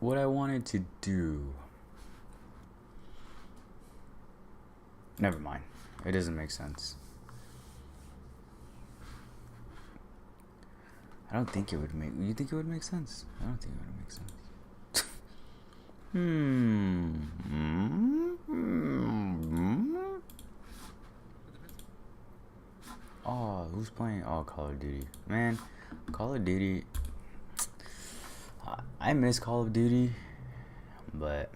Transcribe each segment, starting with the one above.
what I wanted to do. Never mind. It doesn't make sense. I don't think it would make. You think it would make sense? I don't think it would make sense. Oh, who's playing? Oh, Call of Duty. Man, Call of Duty. I miss Call of Duty, but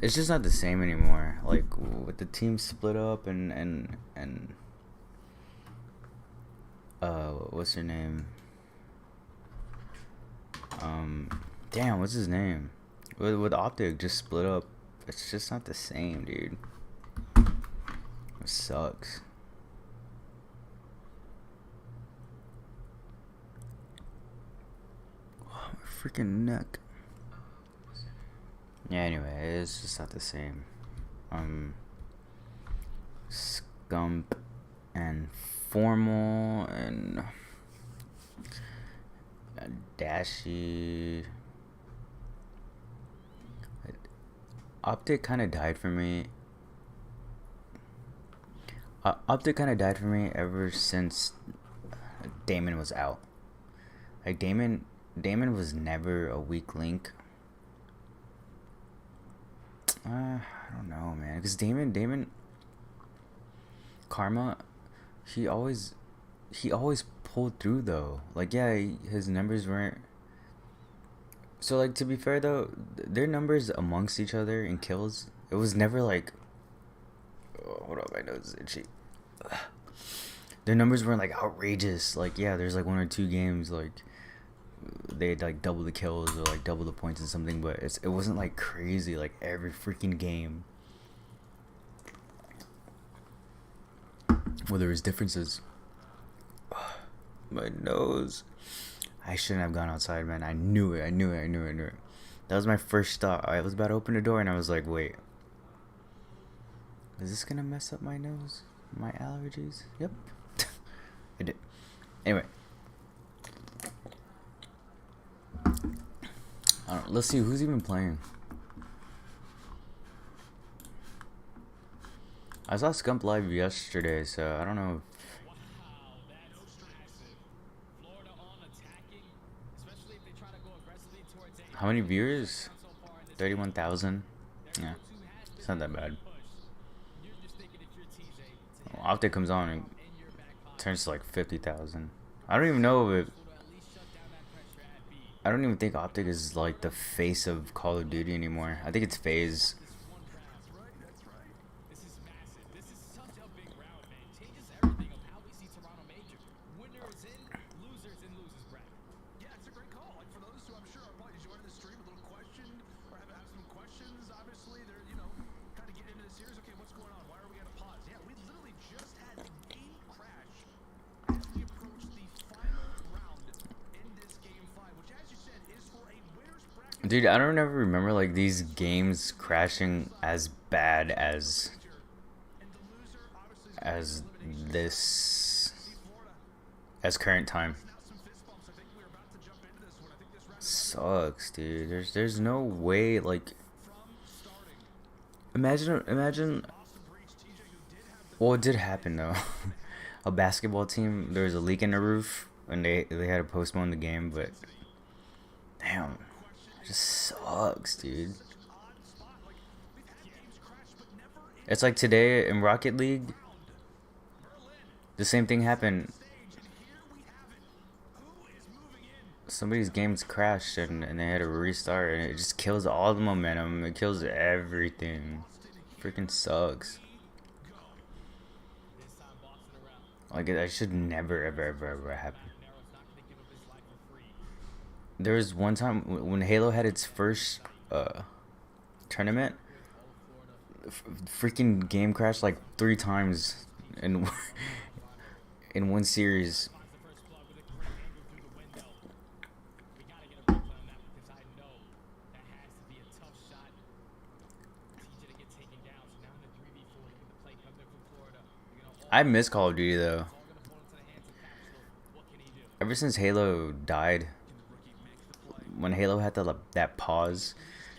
it's just not the same anymore. Like with the team split up and what's her name? Damn, what's his name? With Optic just split up. It's just not the same, dude. It sucks. Oh, my freaking neck. Yeah, anyway, it's just not the same. Scump and Formal and Dashy. Optic kind of died for me. Optic kind of died for me ever since Damon was out. Like Damon was never a weak link. I don't know, man. Because Damon, Karma, he always pulled through though. Like yeah, his numbers weren't. So like to be fair though, their numbers amongst each other in kills, it was never like. Oh, hold on, my nose is itchy. Their numbers weren't like outrageous. Like yeah, there's like one or two games like they'd like double the kills or like double the points and something, but it wasn't like crazy like every freaking game. Well, there was differences. My nose. I shouldn't have gone outside, man. I knew it. That was my first thought. I was about to open the door and I was like, wait. Is this gonna mess up my nose? My allergies? Yep. It did. Anyway. Let's see who's even playing. I saw Scump live yesterday, so I don't know. How many viewers? 31,000. Yeah, it's not that bad. Optic comes on and turns to like 50,000. I don't even know if I don't even think Optic is like the face of Call of Duty anymore. I think it's FaZe. Dude, I don't ever remember like these games crashing as bad as this as current time. Sucks, dude. There's no way like imagine well it did happen though. A basketball team, there was a leak in the roof and they had to postpone the game, but damn. It just sucks, dude. It's like today in Rocket League, the same thing happened. Somebody's games crashed and they had to restart and it just kills all the momentum. It kills everything. Freaking sucks. Like that should never ever happen. There was one time when Halo had its first tournament, freaking game crashed like 3 times in in one series. I miss Call of Duty though. ever since Halo died, when Halo had that pause,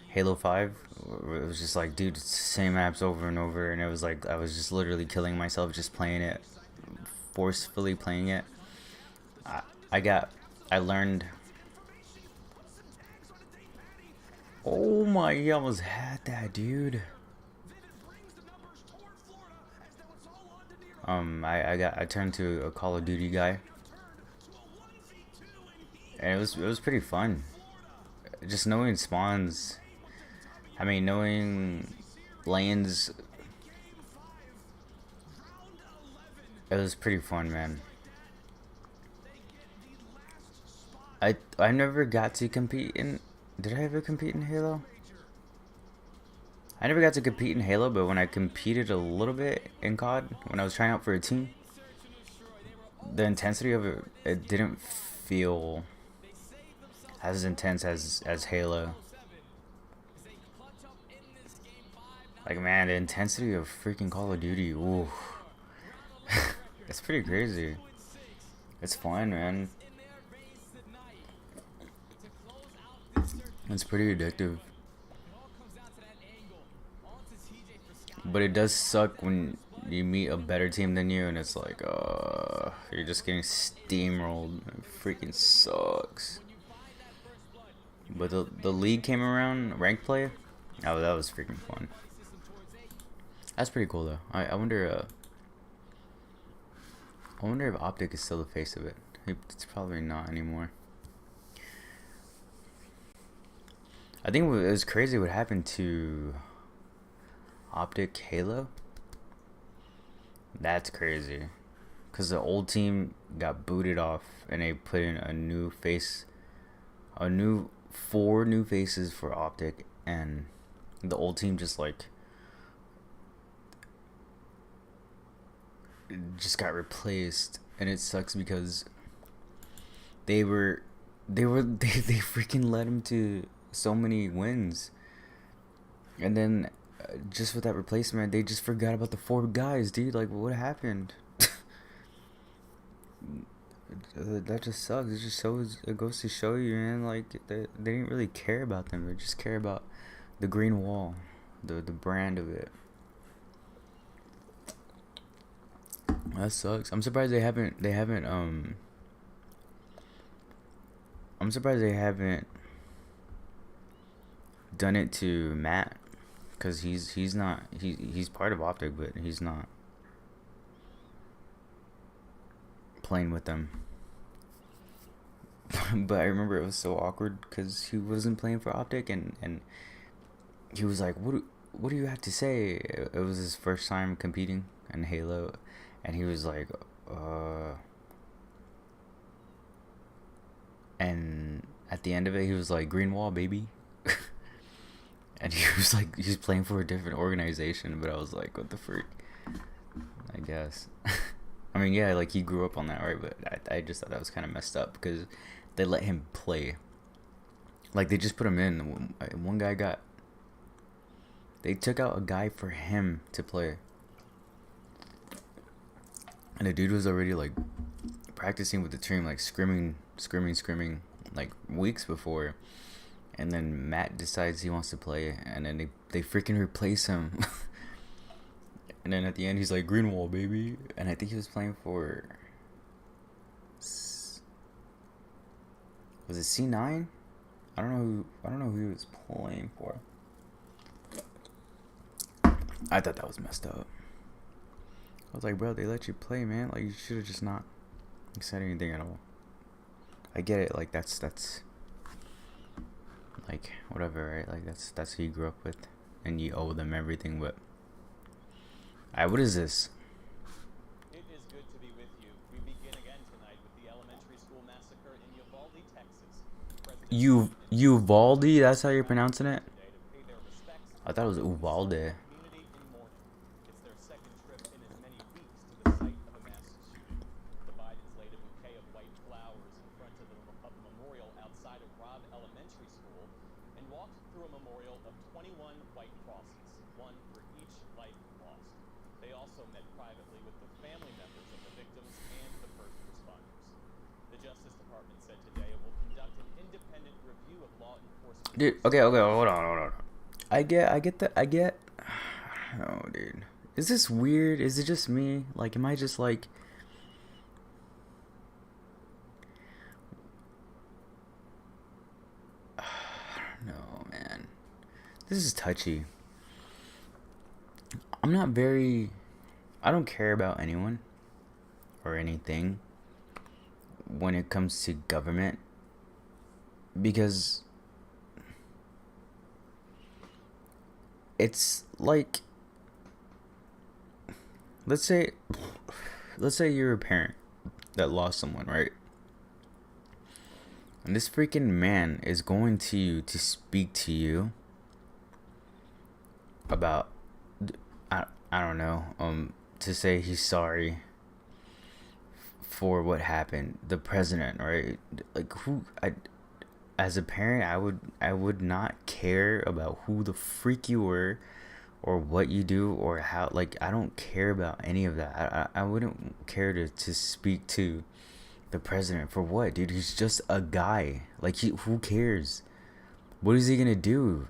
Halo 5, it was just like, dude, it's the same maps over and over, and it was like I was just literally killing myself just playing it, forcefully playing it. I, I got, I learned. Oh my, he almost had that, dude. I turned to a Call of Duty guy, and it was pretty fun. Just knowing spawns. I mean, knowing lanes. It was pretty fun, man. I never got to compete in. Did I ever compete in Halo? I never got to compete in Halo, but when I competed a little bit in COD, when I was trying out for a team, the intensity of it didn't feel as intense as Halo. Like, man, the intensity of freaking Call of Duty, ooh, it's pretty crazy. It's fun, man. It's pretty addictive. But it does suck when you meet a better team than you, and it's like, you're just getting steamrolled. It freaking sucks. But the league came around, rank play. Oh, that was freaking fun. That's pretty cool though. I wonder if Optic is still the face of it. It's probably not anymore. I think it was crazy what happened to Optic Halo. That's crazy. Because the old team got booted off and they put in a new face, four new faces for Optic, and the old team just got replaced, and it sucks because they they freaking led him to so many wins, and then just with that replacement, they just forgot about the four guys, dude. Like, what happened? That just sucks. It just shows. It goes to show you, man. Like, they didn't really care about them. They just care about the green wall, the brand of it. That sucks. I'm surprised they haven't. I'm surprised they haven't done it to Matt, because he's not he's part of Optic, but he's not playing with them. But I remember it was so awkward because he wasn't playing for Optic, and he was like, what do you have to say? It was his first time competing in Halo, and he was like, and at the end of it, he was like, green wall, baby. And he was like, he's playing for a different organization, but I was like, what the freak? I guess. I mean, yeah, like, he grew up on that, right? But I just thought that was kind of messed up because they let him play. Like, they just put him in. One guy got... They took out a guy for him to play. And the dude was already, like, practicing with the team, like, screaming, like, weeks before. And then Matt decides he wants to play, and then they freaking replace him. And then at the end, he's like, green wall, baby. And I think he was playing for... Was it C9? I don't know who he was playing for. I thought that was messed up. I was like, bro, they let you play, man. Like, you should have just not said anything at all. I get it, like, that's like, whatever, right? Like, that's who you grew up with, and you owe them everything. But what is this? It is good to be with you. We begin again tonight with the elementary school massacre in Uvalde, Texas. Uvalde? That's how you're pronouncing it? Today to pay their respects I thought it was Uvalde. community in mourning. It's their second trip in as many weeks to the site of a mass shooting. The Bidens laid a bouquet of white flowers in front of the memorial outside of Robb Elementary School and walked through a memorial of 21 white crosses, one for each life lost. They also met privately with the family members of the victims and the first responders. The The Justice Department said today it will conduct an independent review of law enforcement's Dude, okay, response. okay, hold on. I get. Oh, dude, is this weird? Is it just me? Like, am I just like? No, man. This is touchy. I'm not very. I don't care about anyone or anything when it comes to government because it's like, let's say you're a parent that lost someone, right? And this freaking man is going to you to speak to you about, I don't know, to say he's sorry for what happened. The president, right? Like, who I as a parent, I would not care about who the freak you were or what you do or how. Like, I don't care about any of that. I wouldn't care to speak to the president for what, dude? He's just a guy. Like, who cares? What is he gonna do?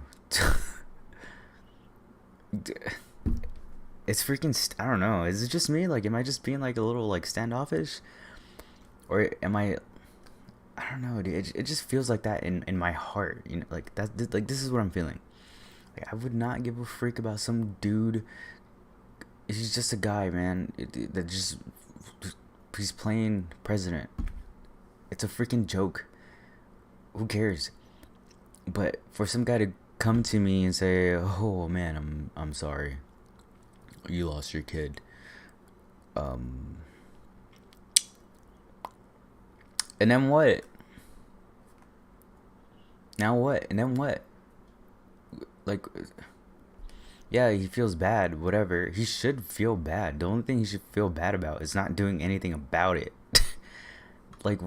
It's freaking. I don't know. Is it just me? Like, am I just being like a little like standoffish, or am I? I don't know, dude. It just feels like that in my heart. You know, like that. Like, this is what I'm feeling. Like, I would not give a freak about some dude. He's just a guy, man. That just he's playing president. It's a freaking joke. Who cares? But for some guy to come to me and say, "Oh man, I'm sorry. You lost your kid." Um, and then what? Now what? And then what? Like, yeah, he feels bad. Whatever. He should feel bad. The only thing he should feel bad about is not doing anything about it. Like,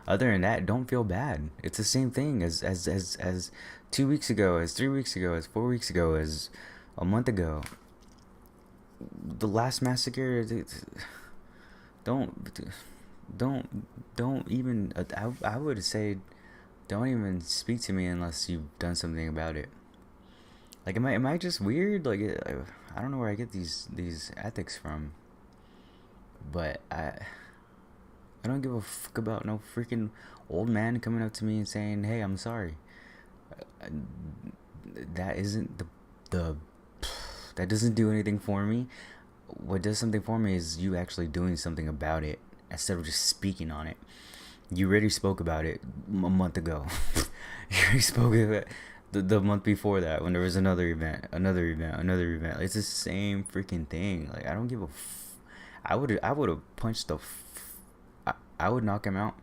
other than that, don't feel bad. It's the same thing as 2 weeks ago, as 3 weeks ago, as 4 weeks ago, as a month ago. The last massacre. Don't don't even. I would say, don't even speak to me unless you've done something about it. Like, am I just weird? Like, I don't know where I get these ethics from, but I don't give a fuck about no freaking old man coming up to me and saying, "Hey, I'm sorry." Uh, That isn't the that doesn't do anything for me. What does something for me is you actually doing something about it instead of just speaking on it. You already spoke about it a month ago. You already spoke about it the month before that when there was another event, another event, another event. It's the same freaking thing. Like, I don't give a. I would have punched I would knock him out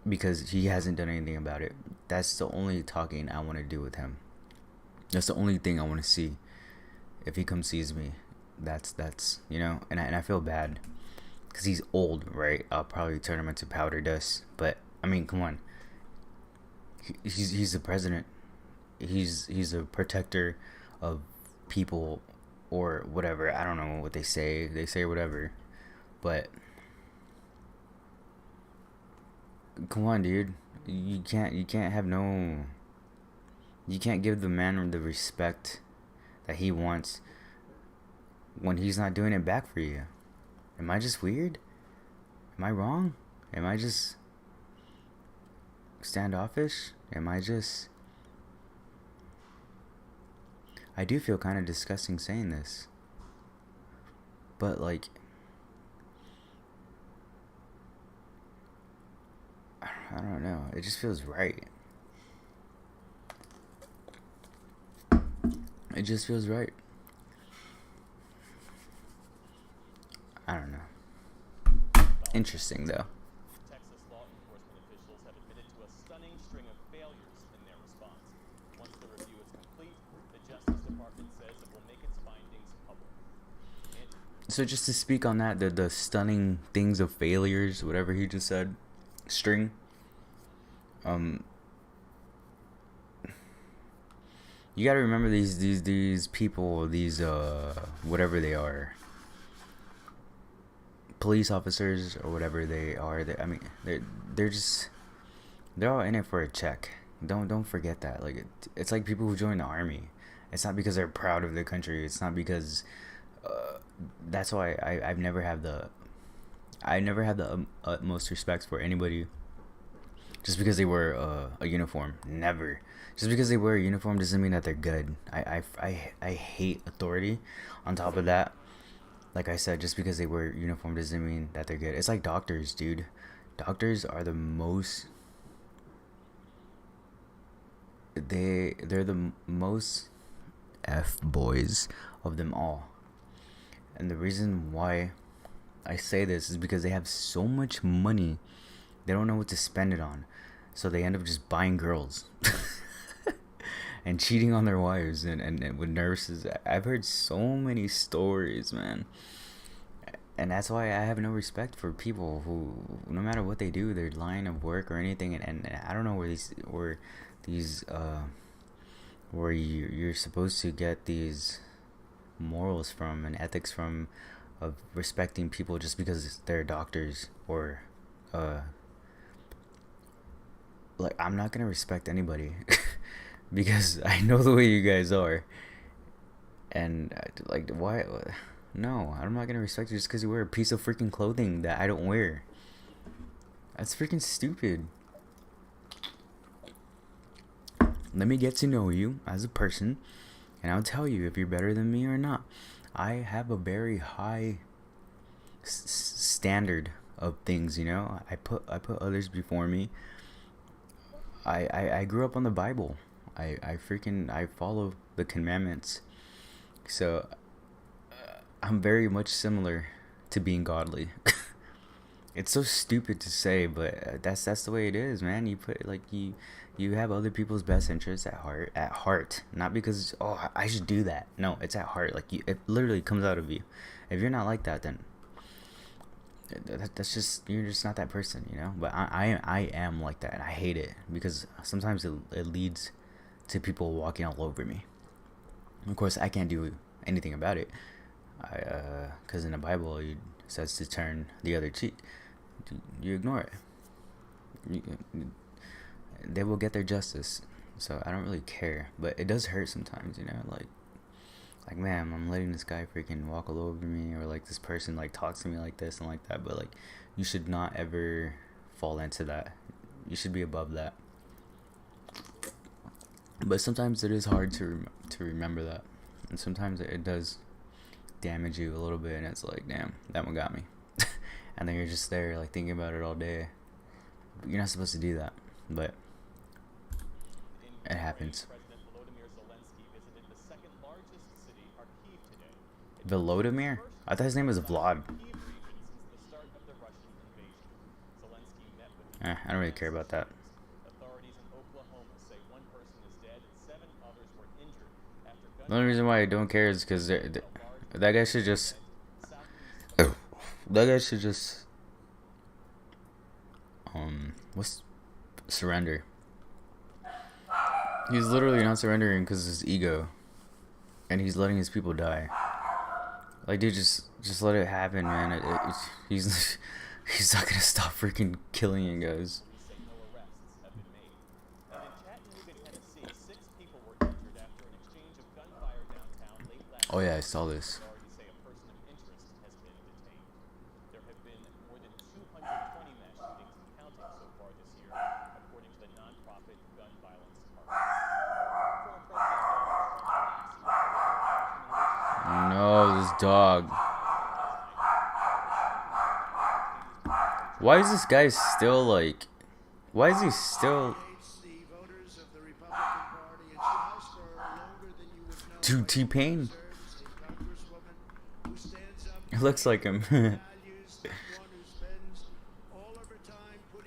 because he hasn't done anything about it. That's the only talking I want to do with him. That's the only thing I want to see. If he comes sees me, that's and I feel bad because he's old, right? I'll probably turn him into powder dust. But I mean, come on. He's the president. He's a protector of people or whatever. I don't know what they say. They say whatever, but come on, dude. You can't have no. You can't give the man the respect that he wants when he's not doing it back for you. Am I just weird? Am I wrong? Am I just standoffish? Am I just. I do feel kind of disgusting saying this. But, like. I don't know. It just feels right. It just feels right. I don't know. Interesting, though. Texas law enforcement officials have admitted to a stunning string of failures in their response. Once the review is complete, the Justice Department says it will make its findings public. So just to speak on that, the stunning things of failures, whatever he just said, string. You gotta remember these people, these whatever they are, police officers or whatever they are. I mean, they're just they're all in it for a check. Don't forget that. Like it's like people who join the army. It's not because they're proud of their country. It's not because. That's why I never had the utmost respect for anybody just because they wear a uniform. Never. Just because they wear a uniform doesn't mean that they're good. I hate authority. On top of that, like I said, just because they wear uniform doesn't mean that they're good. It's like doctors, dude. Doctors are the most. They're the most f boys of them all, and the reason why I say this is because they have so much money, they don't know what to spend it on, so they end up just buying girls. And cheating on their wives and with nurses. I've heard so many stories, man. And that's why I have no respect for people who, no matter what they do, their line of work or anything, and I don't know these where you're supposed to get these morals from and ethics from, of respecting people just because they're doctors or like I'm not gonna respect anybody because I know the way you guys are, and like why. No, I'm not gonna respect you just because you wear a piece of freaking clothing that I don't wear. That's freaking stupid. Let me get to know you as a person, and I'll tell you if you're better than me or not. I have a very high standard of things, you know. I put others before me. I grew up on the Bible. I follow the commandments. So I'm very much similar to being godly. It's so stupid to say, but that's the way it is, man. You put like you have other people's best interests at heart, not because oh I should do that. No, it's at heart. Like it literally comes out of you. If you're not like that, then that's just you're just not that person, you know. But I am like that, and I hate it because sometimes it leads to people walking all over me. Of course, I can't do anything about it. Because in the Bible it says to turn the other cheek. You ignore it. You, they will get their justice. So I don't really care, but it does hurt sometimes, you know. Like man, I'm letting this guy freaking walk all over me, or like this person like talks to me like this and like that. But like, you should not ever fall into that. You should be above that. But sometimes it is hard to remember that, and sometimes it does damage you a little bit, and it's like, damn, that one got me. And then you're just there like thinking about it all day. But you're not supposed to do that, but it happens. Volodymyr? I thought his name was Vlad. I don't really care about that. The only reason why I don't care is because that guy should just. That guy should just. What's. Surrender. He's literally not surrendering because of his ego. And he's letting his people die. Like, dude, just let it happen, man. He's. He's not gonna stop freaking killing you guys. Oh yeah, I saw this. No, this dog. Why is this guy still like? Why is he still? Dude, T-Pain. It looks like him.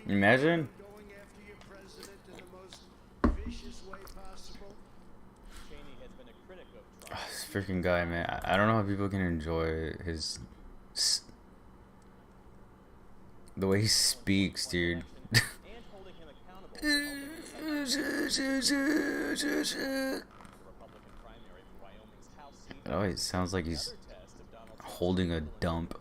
Imagine. Oh, this freaking guy, man. I don't know how people can enjoy his. The way he speaks, dude. Oh, it sounds like he's holding a dump.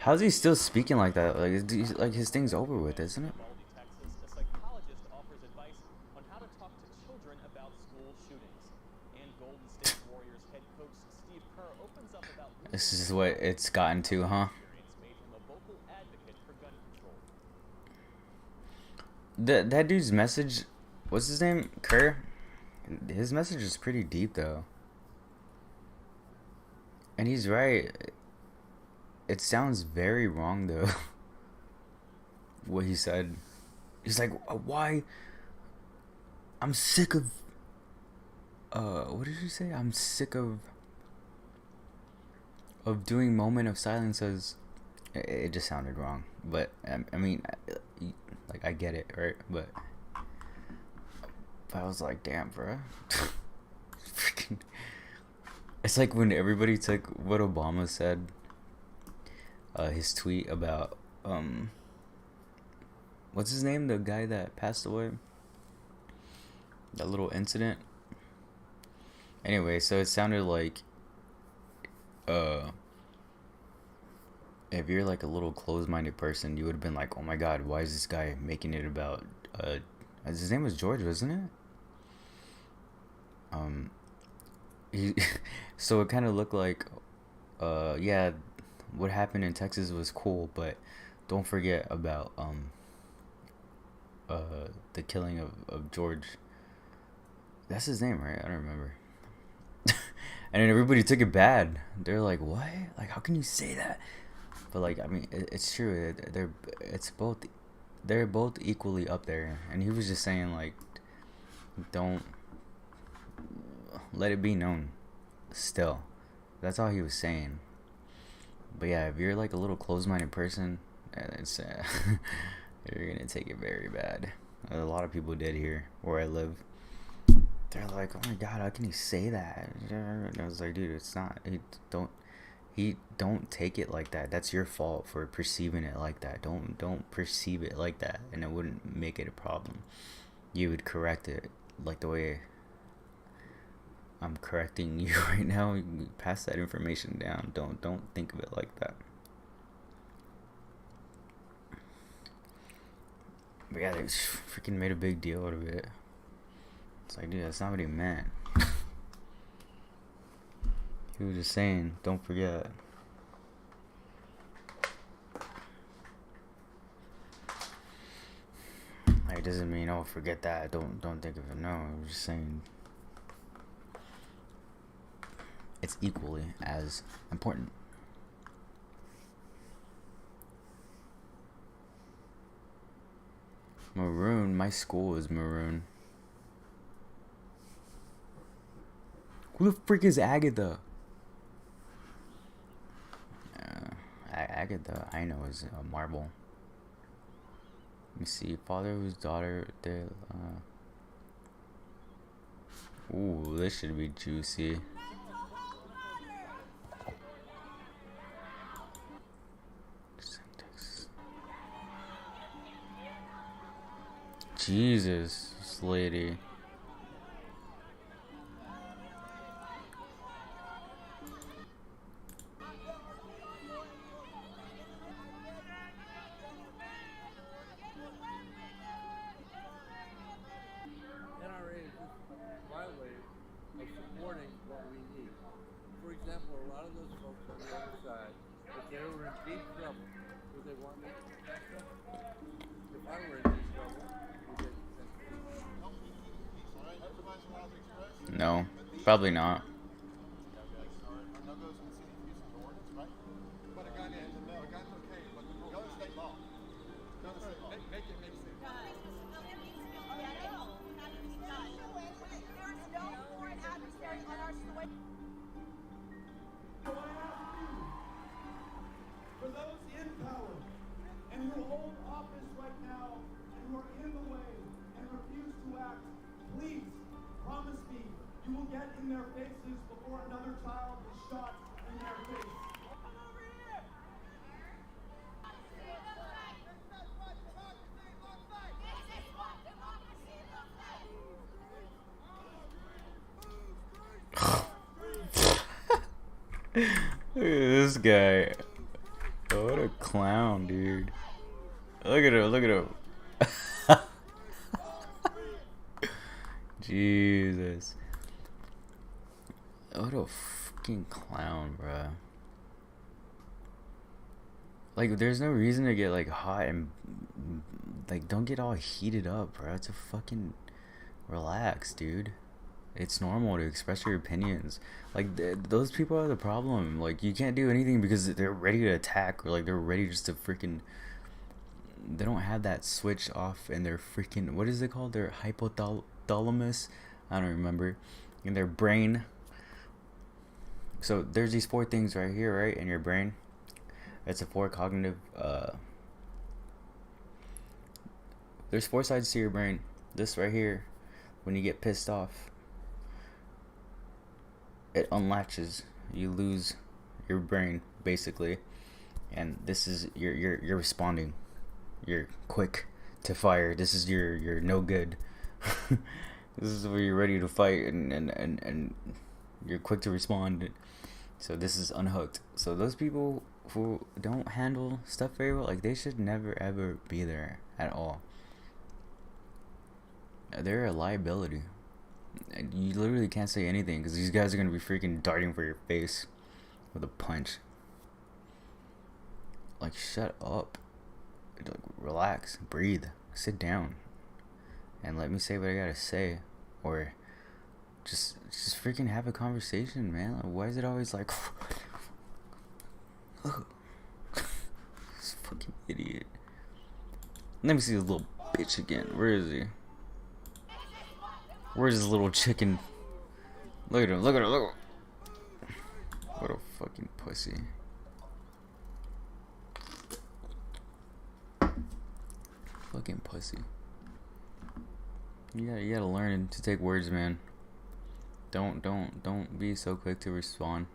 How's he still speaking like that? Like his thing's over with, isn't it? Uvalde, Texas, a psychologist offers advice on how to talk to children about school shootings. And Golden State Warriors head coach Steve Kerr opens up about This losing is his what father. it's gotten to, That huh? experience made him a vocal advocate for gun control. That dude's message, what's his name? Kerr. His message is pretty deep though, and he's right. It sounds very wrong though. What he said. He's like, why? I'm sick of. What did you say? I'm sick of doing moment of silences. It just sounded wrong, but I mean, like I get it, right? But I was like, damn, bro. Freaking. It's like when everybody took what Obama said, his tweet about what's his name, the guy that passed away, that little incident. Anyway, so it sounded like uh if you're like a little closed-minded person, you would have been like, oh my god, why is this guy making it about his name was George, wasn't it? um he so it kind of looked like yeah, what happened in Texas was cool, but don't forget about the killing of George. That's his name, right? I don't remember. And then everybody took it bad. They're like, what? Like, how can you say that? But like, I mean, it's true. It's both. They're both equally up there. And he was just saying like, don't let it be known. Still, that's all he was saying. But yeah, if you're like a little closed-minded person, it's you're gonna take it very bad. A lot of people did here where I live. They're like, oh my god, how can you say that? And I was like, dude, it's not. He don't take it like that. That's your fault for perceiving it like that. Don't perceive it like that, and it wouldn't make it a problem. You would correct it like the way I'm correcting you right now. You pass that information down. Don't think of it like that. But yeah, they freaking made a big deal out of it. It's like, dude, that's not what he meant. He was just saying, don't forget. Like, it doesn't mean, oh, forget that. Don't think of it. No, I was just saying, it's equally as important. Maroon. My school is maroon. Who the frick is Agatha? Agatha, I know, is a marble. Let me see. Father whose daughter. Ooh, this should be juicy. Jesus, this lady. NRA is just my way of supporting what we need. For example, a lot of those folks on the other side, if they were in deep trouble, would they want me to protect them? If I were in deep trouble, would they protect me? No, probably not. For those in power and who hold office right now and who are in the way and refuse to act, please promise me you will get in their faces before another child is shot in their face. Look at this guy. What a clown, dude. Look at him, look at him. Jesus. What a fucking clown, bruh. Like, there's no reason to get, like, hot and, like, don't get all heated up, bro. It's a fucking... Relax, dude. It's normal to express your opinions. Like, those people are the problem. Like, you can't do anything because they're ready to attack, or, like, they're ready just to freaking... They don't have that switch off in their freaking... What is it called? Their hypothalamus? I don't remember. In their brain. So, there's these 4 things right here, right? In your brain. It's a 4 cognitive... There's 4 sides to your brain. This right here, when you get pissed off, it unlatches. You lose your brain, basically. And this is... You're responding. You're quick to fire. This is your no good. This is where you're ready to fight and you're quick to respond. So this is unhooked. So those people who don't handle stuff very well, like, they should never ever be there at all. They're a liability. You literally can't say anything because these guys are gonna be freaking darting for your face with a punch. Like, shut up. Like, relax, breathe, sit down, and let me say what I gotta say, or just freaking have a conversation, man. Like, why is it always like, this fucking idiot? Let me see this little bitch again. Where is he? Where's this little chicken? Look at him! Look at him! Look at him! What a fucking pussy. Fucking pussy. You gotta learn to take words, man. Don't be so quick to respond.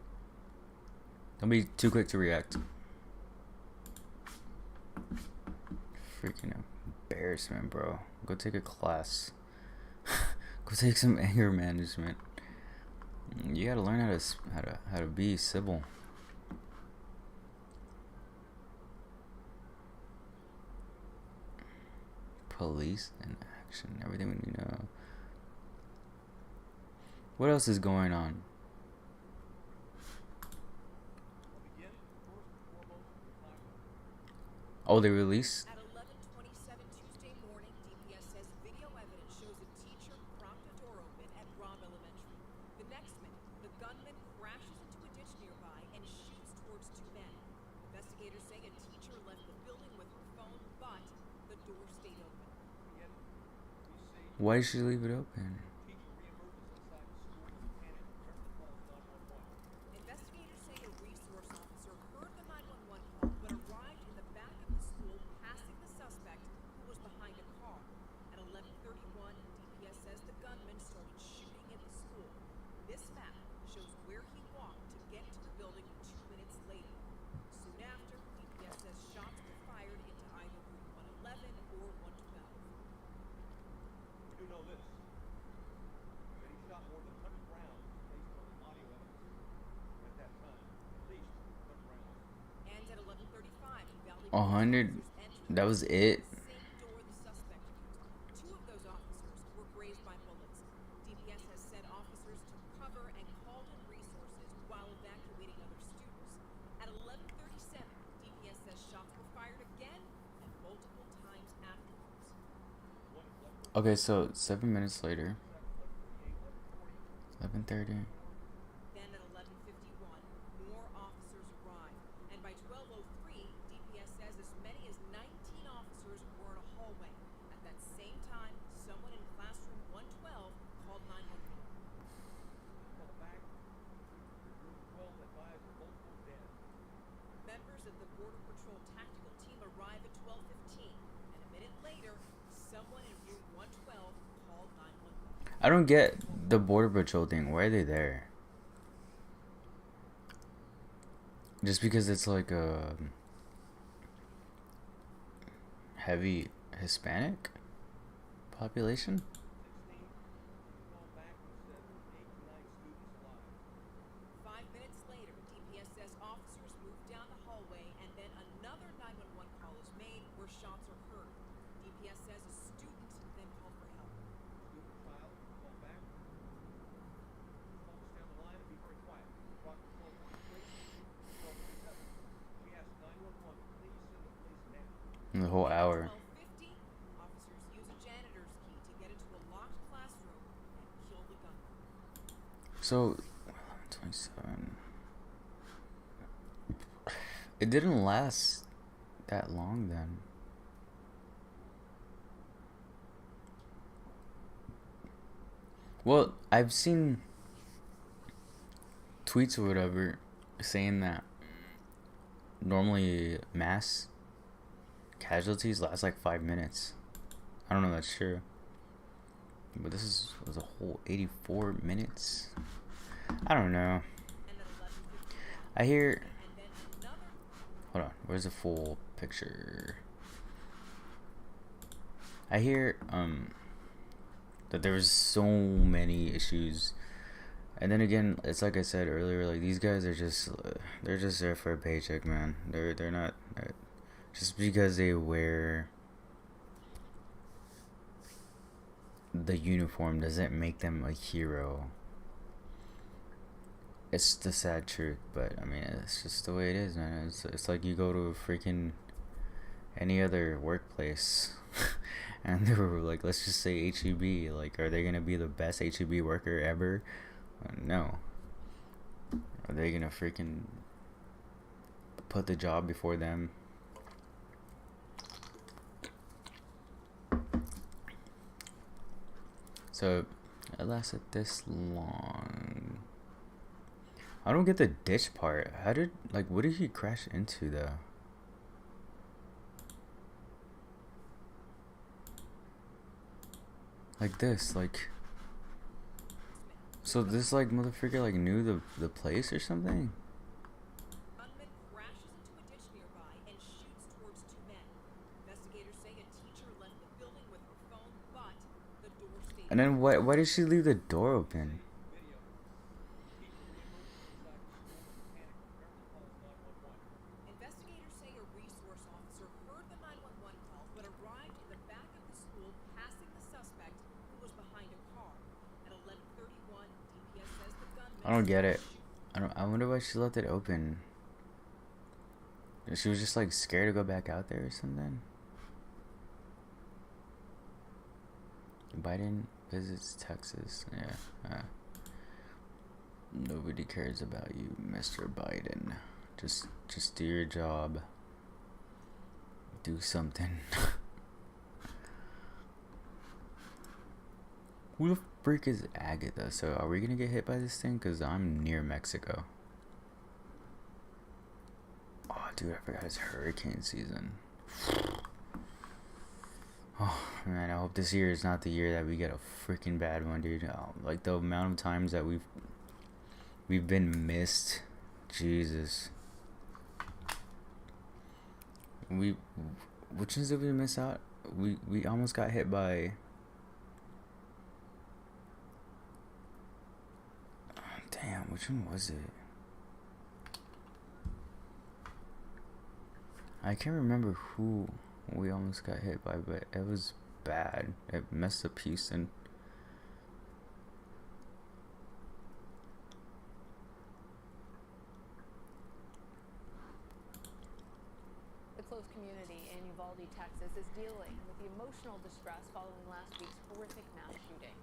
Don't be too quick to react. Freaking embarrassment, bro. Go take a class. Go take some anger management. You gotta learn how to be civil. Police in action. Everything we need to know. What else is going on? Oh, they released? At 11:27 Tuesday morning, DPS says video evidence shows a teacher propped a door open at Robb Elementary. The next minute, the gunman crashes into a ditch nearby and shoots towards 2 men. Investigators say a teacher left the building with her phone, but the door stayed open. Why did she leave it open? Investigators say a resource officer heard the 911 call but arrived in the back of the school, passing the suspect who was behind a car. At 11:31, DPS says the gunman started shooting in the school. This map shows where he walked to get to the building 2 minutes later. Soon after, DPS says shots were fired into either Route 111 or 112. We do know this. That he shot more than 100 rounds based on the audio evidence at that time. At least 100 rounds. And at 11:35, Valley 100. That was it. same door the suspect used. 2 of those officers were grazed by bullets. DPS has said officers took cover and called in resources while evacuating other students. At 11:37, DPS says shots were fired again and multiple times afterwards. Okay, so 7 minutes later. 11:30. Then at 11:51, more officers arrived, and by 12:03, DPS says as many as 19 officers were in a hallway. At that same time, someone in classroom 112 called 911. Called back. Room 12 advised multiple dead. Members of the Border Patrol tactical team arrive at 12:15, and a minute later, someone in room 112 called 911. I don't get the border patrol thing. Why are they there? Just because it's like a heavy Hispanic population? 16. Called back and said 8 to 9 students alive. 5 minutes later, DPS says officers moved down the hallway, and then The whole At hour. 12:50, officers use a janitor's key to get into a locked classroom and kill the gunman. So, 27. It didn't last that long then. Well, I've seen tweets or whatever saying that normally mass casualties last like 5 minutes. I don't know if that's true, but was a whole 84 minutes. I don't know. And at 11:51, I hear. and then another. Hold on. Where's the full picture? I hear that there was so many issues, and then again, it's like I said earlier. Like these guys are they're just there for a paycheck, man. They're not just because they wear the uniform doesn't make them a hero. It's the sad truth, but I mean, it's just the way it is, man. It's like you go to a freaking any other workplace, and they were like, let's just say HEB. Like, are they gonna be the best HEB worker ever? No. Are they gonna freaking put the job before them? So, it lasted this long. I don't get the ditch part. What did he crash into though? Like this, like. So this like motherfucker like knew the place or something? Gunman crashes into a ditch nearby and shoots towards two men. Investigators say a teacher left the building with her phone, but the door stayed And then open. why did she leave the door open? Video. Teacher reemerges inside the school and panicked, apparently calls 911. Investigators say a resource officer heard the 911 call but arrived in the back of the school, passing the suspect who was behind a car. At 11:31, DPS says the gunman I don't get it. shot. I wonder why she left it open. She was just like scared to go back out there or something. Biden visits Texas. Yeah. Nobody cares about you, Mr. Biden. Just do your job. Do something. Who the freak is Agatha? So are we gonna get hit by this thing? Cause I'm near Mexico. Oh, dude, I forgot it's hurricane season. Oh man, I hope this year is not the year that we get a freaking bad one, dude. Like the amount of times that we've been missed. Jesus. Which ones did we miss out? We almost got hit by. Damn, which one was it? I can't remember who we almost got hit by, but it was bad. It messed up Houston. The close community in Uvalde, Texas is dealing with the emotional distress following last week's horrific mass shooting.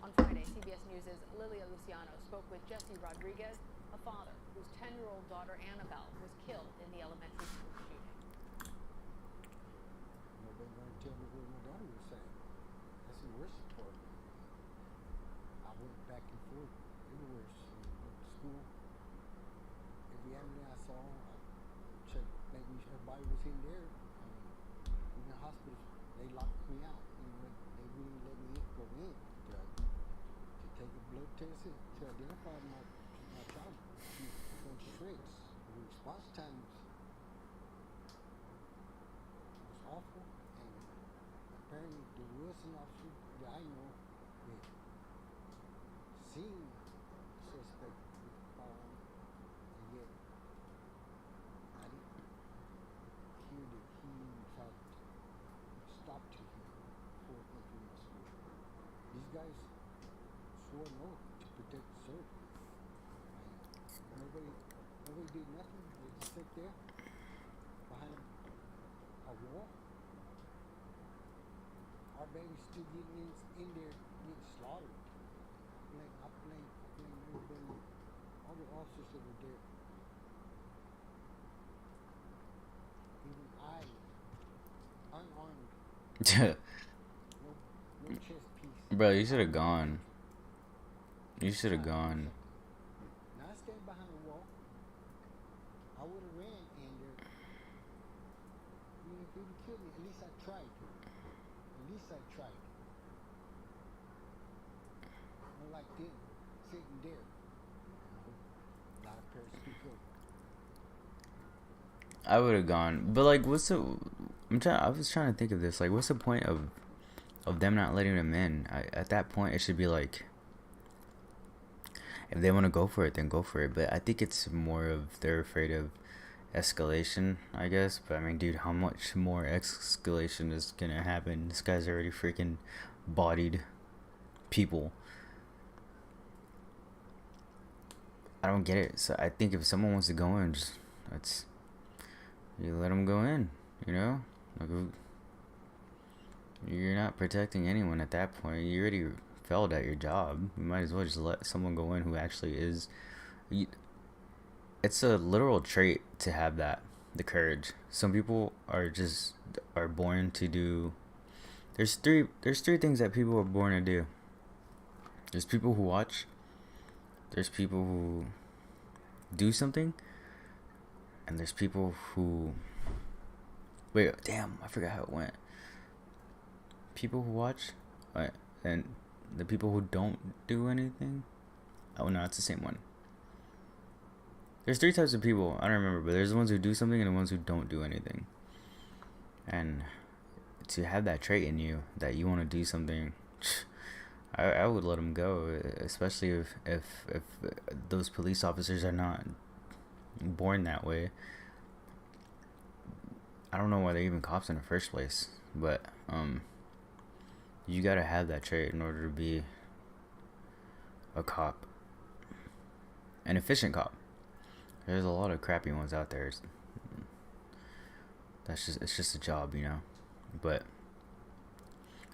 On Friday, CBS News' Lilia Luciano spoke with Jesse Rodriguez, a father whose 10-year-old daughter Annabelle was killed in the elementary school shooting. Nobody gonna tell me what my daughter was saying. That's the worst part. I went back and forth everywhere. School. Every avenue I saw, I checked, making sure everybody was in there. In the hospital, they locked me out. They wouldn't let me go in to take a blood test to identify my child. She's going straight. The response time was awful, and apparently there was an officer that I know that seen the suspect with the firearm, and yet I didn't hear that he tried to stop to him before entering my school. These guys swore an oath to protect the servant. And nobody did nothing. They just sit there behind a wall our babies still getting in there getting slaughtered. I blame everybody, all the officers that were there. Even I, unarmed, no chest piece. Bro, you should have gone. You should have Shot gone. myself. Now I stand behind the wall. I would have ran and if he would kill me, at least I tried. At least I tried. Unlike them, sitting there. A lot of parents speak up. I would have gone, but like, what's the? I was trying to think of this. Like, what's the point of them not letting them in? At that point, it should be like, if they want to go for it, then go for it. But I think it's more of they're afraid of escalation, I guess. But I mean, dude, how much more escalation is gonna happen? This guy's already freaking bodied people. I don't get it. So I think if someone wants to go in, just you let them go in. You know, like, you're not protecting anyone at that point. You already failed at your job. You might as well just let someone go in who actually is. It's a literal trait to have that, the courage. Some people are born to do. There's three things that people are born to do. There's people who watch. There's people who do something. And there's people who... Wait, damn, I forgot how it went. People who watch, and the people who don't do anything. Oh no, it's the same one. There's 3 types of people, I don't remember, but there's the ones who do something and the ones who don't do anything. And to have that trait in you, that you want to do something, I would let them go, especially if those police officers are not born that way. I don't know why they're even cops in the first place, but you gotta have that trait in order to be a cop, an efficient cop. There's a lot of crappy ones out there. It's just a job, you know. But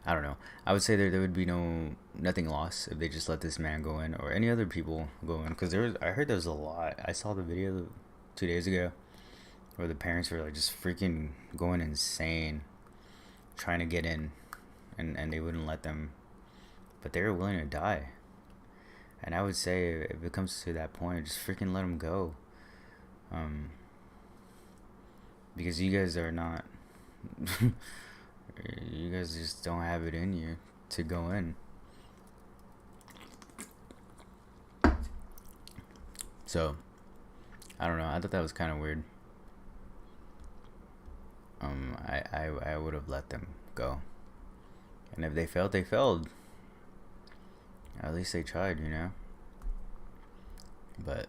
I don't know. I would say there would be nothing lost if they just let this man go in, or any other people go in, because I heard there was a lot. I saw the video 2 days ago where the parents were like just freaking going insane trying to get in, and they wouldn't let them, but they were willing to die. And I would say if it comes to that point, just freaking let them go, because you guys are not you guys just don't have it in you to go in. So I don't know, I thought that was kind of weird. I would have let them go, and if they failed, they failed. At least they tried, you know. But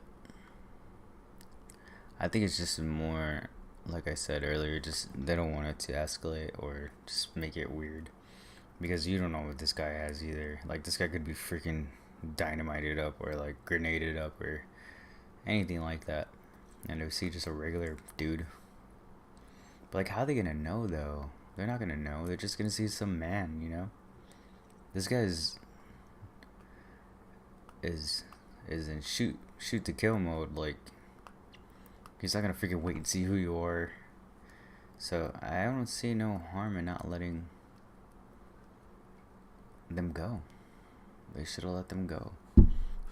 I think it's just more, like I said earlier, just they don't want it to escalate or just make it weird, because you don't know what this guy has either. Like, this guy could be freaking dynamited up or like grenaded up or anything like that, and they see just a regular dude. But like, how are they gonna know though? They're not gonna know. They're just gonna see some man, you know. This guy's is in shoot to kill mode. Like, he's not gonna freaking wait and see who you are. So I don't see no harm in not letting them go. They should have let them go.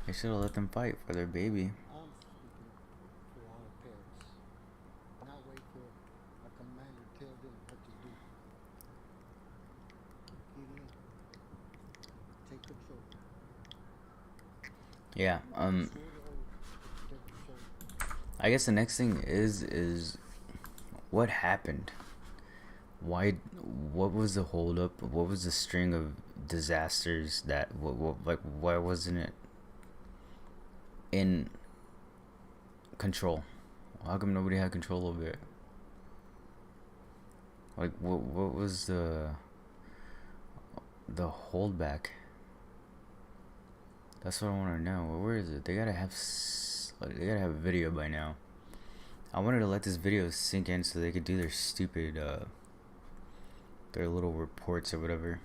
They should have let them fight for their baby. I'm speaking for all the parents. Not wait for a commander to tell them what to do. Get in. Take control. Yeah. Swear to oath to protect the soldiers. I guess the next thing is what happened? Why? What was the holdup? What was the string of disasters that? Like, why wasn't it in control? How come nobody had control over it? Like, what was the holdback? That's what I want to know. Where is it? They gotta have a video by now. I wanted to let this video sink in so they could do their stupid their little reports or whatever.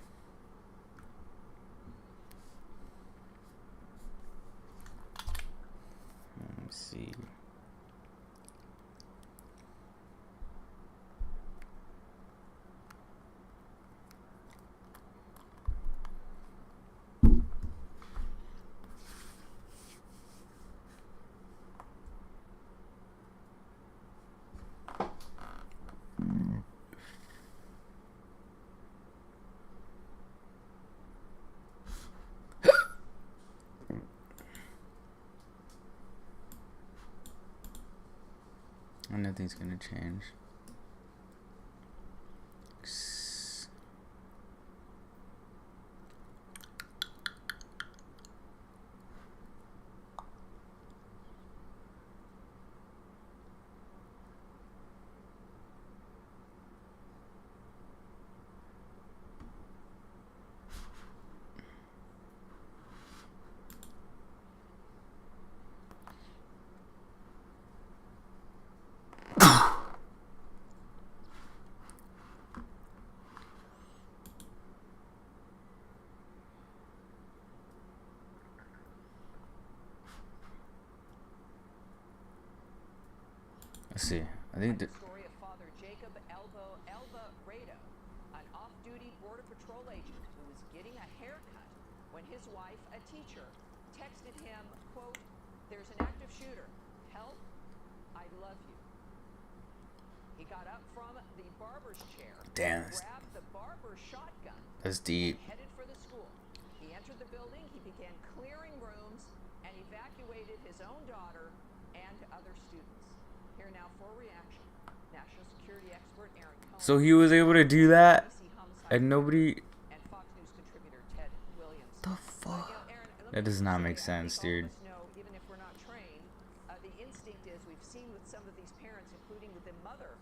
nothing's gonna change. Let's see. I think The story of Father Jacob Elba Rado, an off-duty Border Patrol agent who was getting a haircut when his wife, a teacher, texted him, quote, "There's an active shooter. Help, I love you." He got up from the barber's chair, damn, grabbed the barber's shotgun, that's deep. and headed for the school. He entered the building, he began clearing rooms, and evacuated his own daughter and other students. Here now for a reaction. National security expert Aaron Cohen. So he was able to do that, and nobody. And Fox News contributor Ted Williams. The fuck? Aaron, let That me does just not say, make I sense, think all of dude. us know, even if we're not trained, the instinct is we've seen with some of these parents, including with the mother,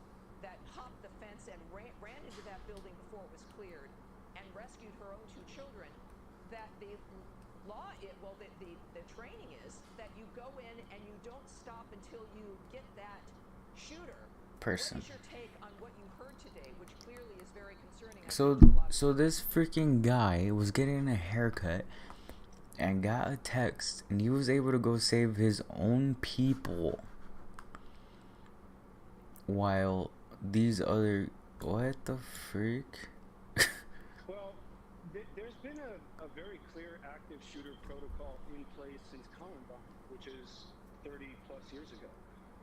that hopped the fence and ran into that building before it was cleared and rescued her own two children. That the law, the training is that you go in and you don't stop until you get that shooter. Person. What is your take on what you heard today, which clearly is very concerning? I think to a lot of So this freaking guy was getting a haircut and got a text, and he was able to go save his own people, while these other, what the freak? Well, there's been a very clear active shooter protocol in place since Columbine, which is 30 plus years ago,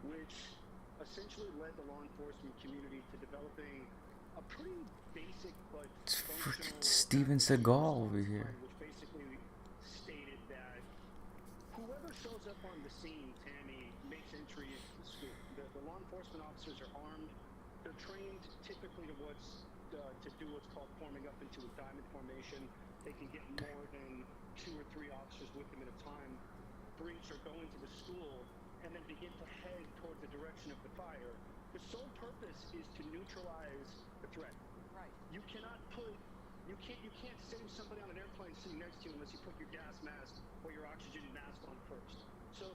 which essentially led the law enforcement community to developing a pretty basic but It's functional freaking Steven active shooter Seagal over response here. plan, which basically stated that whoever shows up on the scene, Tammy, makes entry into the school. The law enforcement officers are armed. They're trained typically to do what's called forming up into a diamond formation. They can get more than 2 or 3 officers with them at a time, breach or go into the school, and then begin to head towards the direction of the fire. The sole purpose is to neutralize the threat. Right. You can't save somebody on an airplane sitting next to you unless you put your gas mask or your oxygen mask on first. So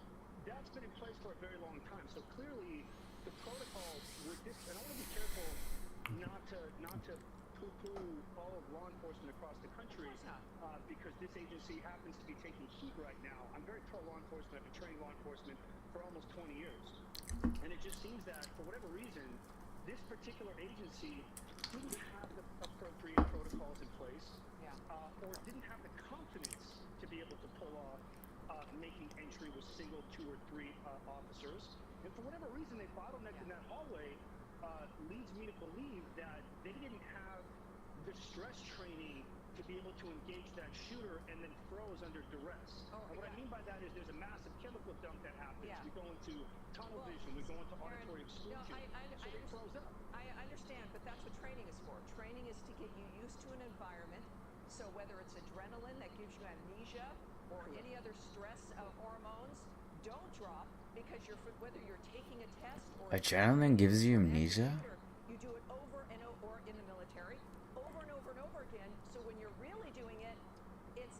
that's been in place for a very long time. So clearly the protocol with this, and I want to be careful not to poo-poo all of law enforcement across the country, because this agency happens to be taking heat right now. I'm very pro law enforcement. I've been training law enforcement for almost 20 years. And it just seems that for whatever reason, this particular agency didn't have the appropriate protocols in place, or didn't have the confidence to be able to pull off making entry with single 2 or 3 officers. And for whatever reason, they bottlenecked in that hallway. Leads me to believe that they didn't have the stress training to be able to engage that shooter and then froze under duress. And what I mean by that is there's a massive chemical dump that happens. We go into tunnel vision, we go into auditory exclusion. So they froze up. I understand, but that's what training is for. Training is to get you used to an environment. So whether it's adrenaline that gives you amnesia or any other stress hormones, don't drop, because whether you're taking a test or Adrenaline gives you amnesia? you do it over and over in the military, over and over and over again. So when you're really doing it, it's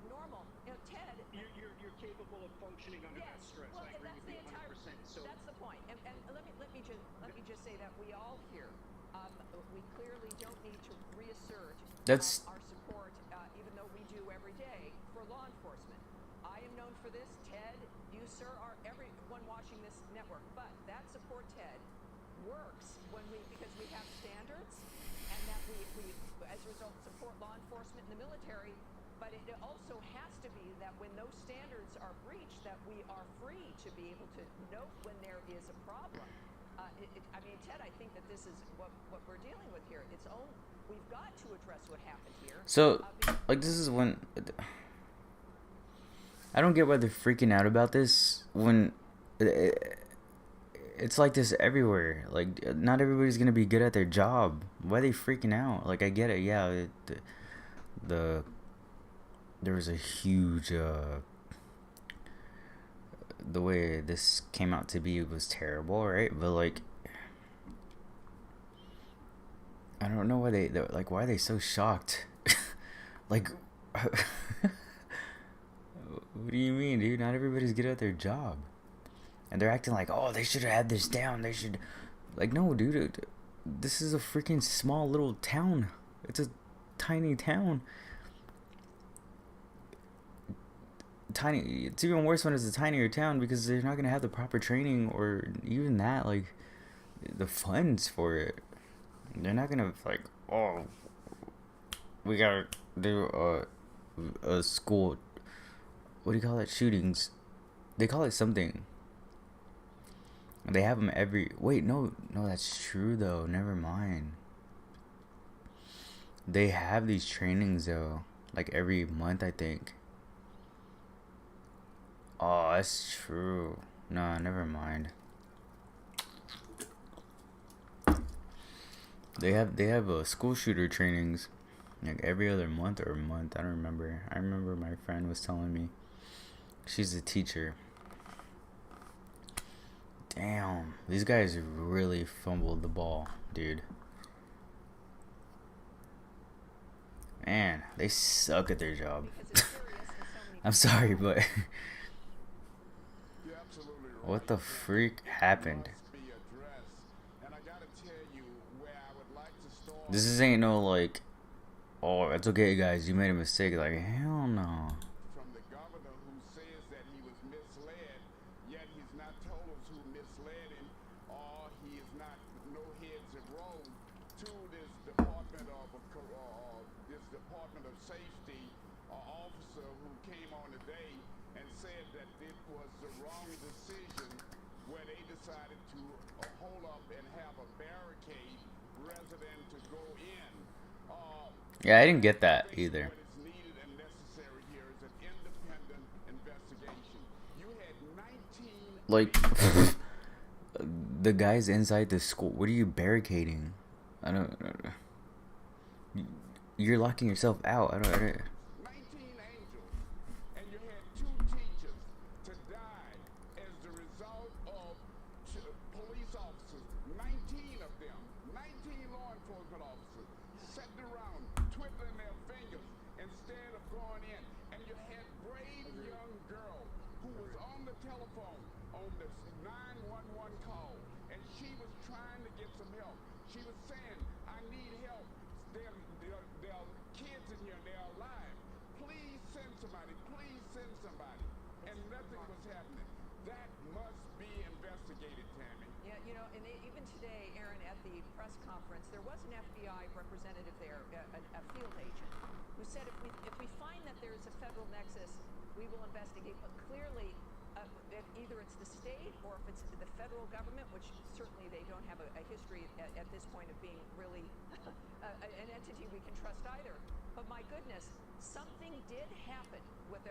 normal. Ted, you're capable of functioning under that stress. Well, I agree that's with the you entire. 100%. So that's the point. And let me just say that we all here, we clearly don't need to reassert That's our support, even though we do every day for law enforcement. I am known for this. Ted, you sir, are everyone watching this network. But that support, Ted, works because we have standards, and that we as a result support law enforcement in the military. But it also has to be that when those standards are breached, that we are free to be able to note when there is a problem. I mean, Ted, I think that this is what we're dealing with here. We've got to address what happened here. so like this is when I don't get why they're freaking out about this when it's like this everywhere. Like, not everybody's gonna be good at their job. Why are they freaking out? Like, I get it. Yeah, the there was a huge the way this came out to be was terrible, right? But like, I don't know why they're like, why are they so shocked? Like, what do you mean, dude? Not everybody's good at their job, and they're acting like, oh, they should have had this down. They should, like, no, dude. This is a freaking small little town. It's a tiny town. It's even worse when it's a tinier town because they're not gonna have the proper training or even that, like, the funds for it. They're not gonna, like, oh, we gotta do a school, what do you call it, shootings. They call it something. They have them every, wait, no, that's true though, never mind. They have these trainings though, like every month, I think. Oh, that's true. No, never mind. They have school shooter trainings like every other month or month. I don't remember. I remember my friend was telling me. She's a teacher. Damn, these guys really fumbled the ball, dude. Man, they suck at their job. I'm sorry, but what the freak happened? This ain't no like, oh, it's okay, guys, you made a mistake. Like, hell no. From the governor who says that he was misled, yet he's not told us who misled him, or he is not no heads have rolled to this Department of Safety officer who came on today and said that it was the wrong decision where they decided to hold up and have a barricade resident to go in. Yeah, I didn't get that either. What is needed and necessary here is an independent investigation. You had 19 Like, the guys inside the school. What are you barricading? I don't. You're locking yourself out. I don't. 19 angels, and you had 2 teachers to die as the result of police officers. 19 of them, 19 law enforcement officers, sitting around twiddling their fingers instead of going in. And you had brave young girl who was on the telephone on this 911 call, and she was trying to get some help. She was saying, I need help. There are kids in here, they're alive. Please send somebody, please send somebody. And nothing was happening. That must be investigated, Tammy. Yeah, you know, and even today, Aaron, at the press conference, there was an FBI representative there, a field agent, who said if we find that there is a federal nexus, we will investigate. But clearly, either it's the state or if it's the federal government, which certainly they don't have a history at this point of being really an entity we can trust either. But my goodness, something did happen with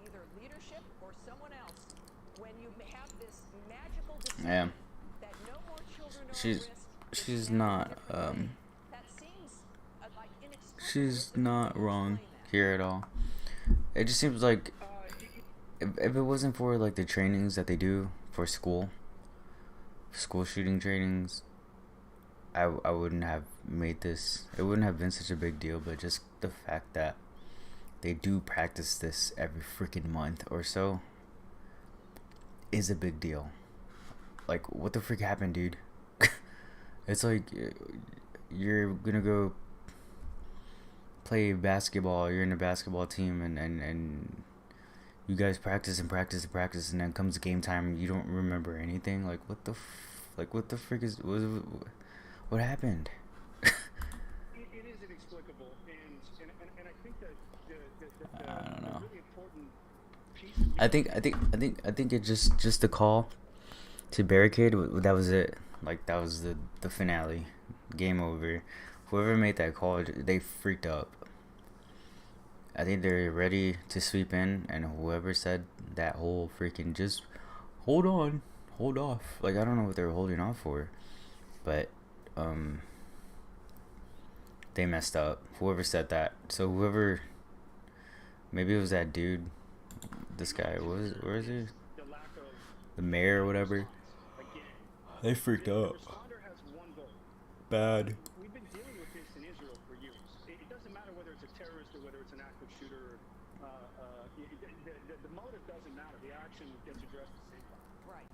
either leadership or someone else when you have this magical decision that no more children are at risk. She's not That seems like inexplicable. she's not wrong here at all. It just seems like if it wasn't for like the trainings that they do for school shooting trainings, I wouldn't have made this. It wouldn't have been such a big deal. But just the fact that they do practice this every freaking month or so is a big deal. Like, what the freak happened, dude? It's like you're gonna go play basketball. You're in a basketball team, and you guys practice and practice and practice, and then comes game time, you don't remember anything. Like, what the frick is what happened? It is inexplicable, and I think that I don't know. a really important piece. I think it just the call to barricade. That was it. Like, that was the finale. Game over. Whoever made that call, they freaked up. I think they're ready to sweep in, and whoever said that whole freaking just hold hold off. Like, I don't know what they were holding off for, but um, they messed up. Whoever said that. So whoever, maybe it was that dude. This guy was. Where is he? The lack of The mayor or whatever. again. They freaked The out. responder has one goal. Bad. We've been dealing with this in Israel for years. It doesn't matter whether it's a terrorist or whether it's an active shooter. The motive doesn't matter. The action gets addressed the same time. Right.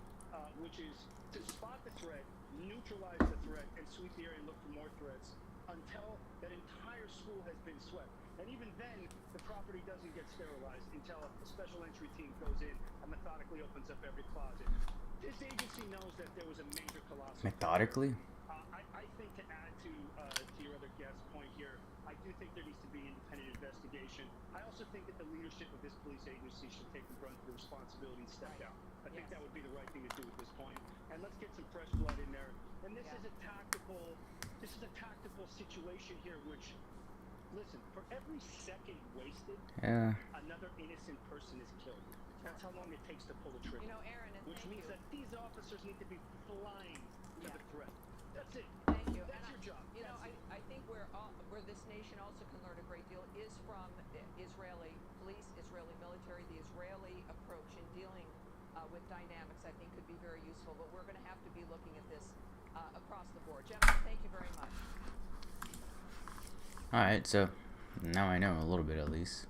Which is to spot the threat, neutralize the threat, and sweep the area and look for more threats until that entire school has been swept. And even then, the property doesn't get sterilized until a special entry team goes in and methodically opens up every closet. This agency knows that there was a major colossal. Methodically? I think to add to your other guest's point here, I do think there needs to be independent investigation. I also think that the leadership of this police agency should take the brunt of the responsibility and step down. I think that would be the right thing to do at this point. And let's get some fresh blood in there. And this is a tactical situation here, which, listen, for every second wasted, another innocent person is killed. That's how long it takes to pull the trigger. You know, Aaron, and which means that these officers need to be flying to the threat. That's it. Thank you. That's your job. You know, I think where this nation also can learn a great deal is from Israeli police, Israeli military. The Israeli approach in dealing with dynamics, I think, could be very useful. But we're going to have to be looking at this across the board. Gentlemen, thank you very much. Alright, so now I know a little bit at least.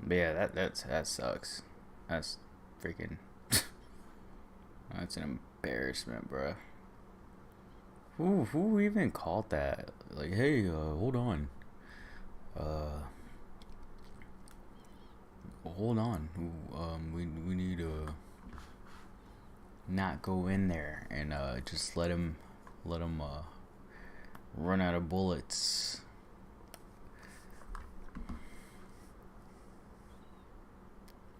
But yeah, that sucks. That's freaking that's an embarrassment, bruh. Who even called that? Like, hey, hold on. Hold on. We need to not go in there and just let him run out of bullets.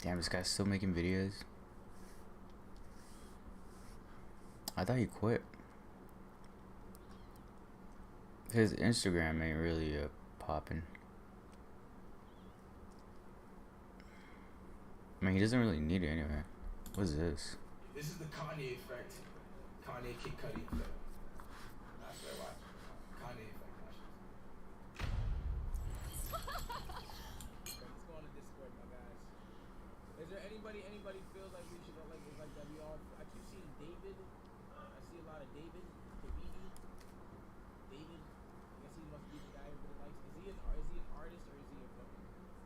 Damn, this guy's still making videos. I thought he quit. His Instagram ain't really popping. I mean, he doesn't really need it anyway. What is this? This is the Kanye effect. Kanye Kid Cudi effect. I swear, watch. Kanye effect. Watch. Let's go on the Discord, my guys. Is there anybody feels like we should like that we all? I keep seeing David. I see a lot of David. Davidi. David. I guess he must be the guy everybody likes. Is he an artist or is he a fucking producer?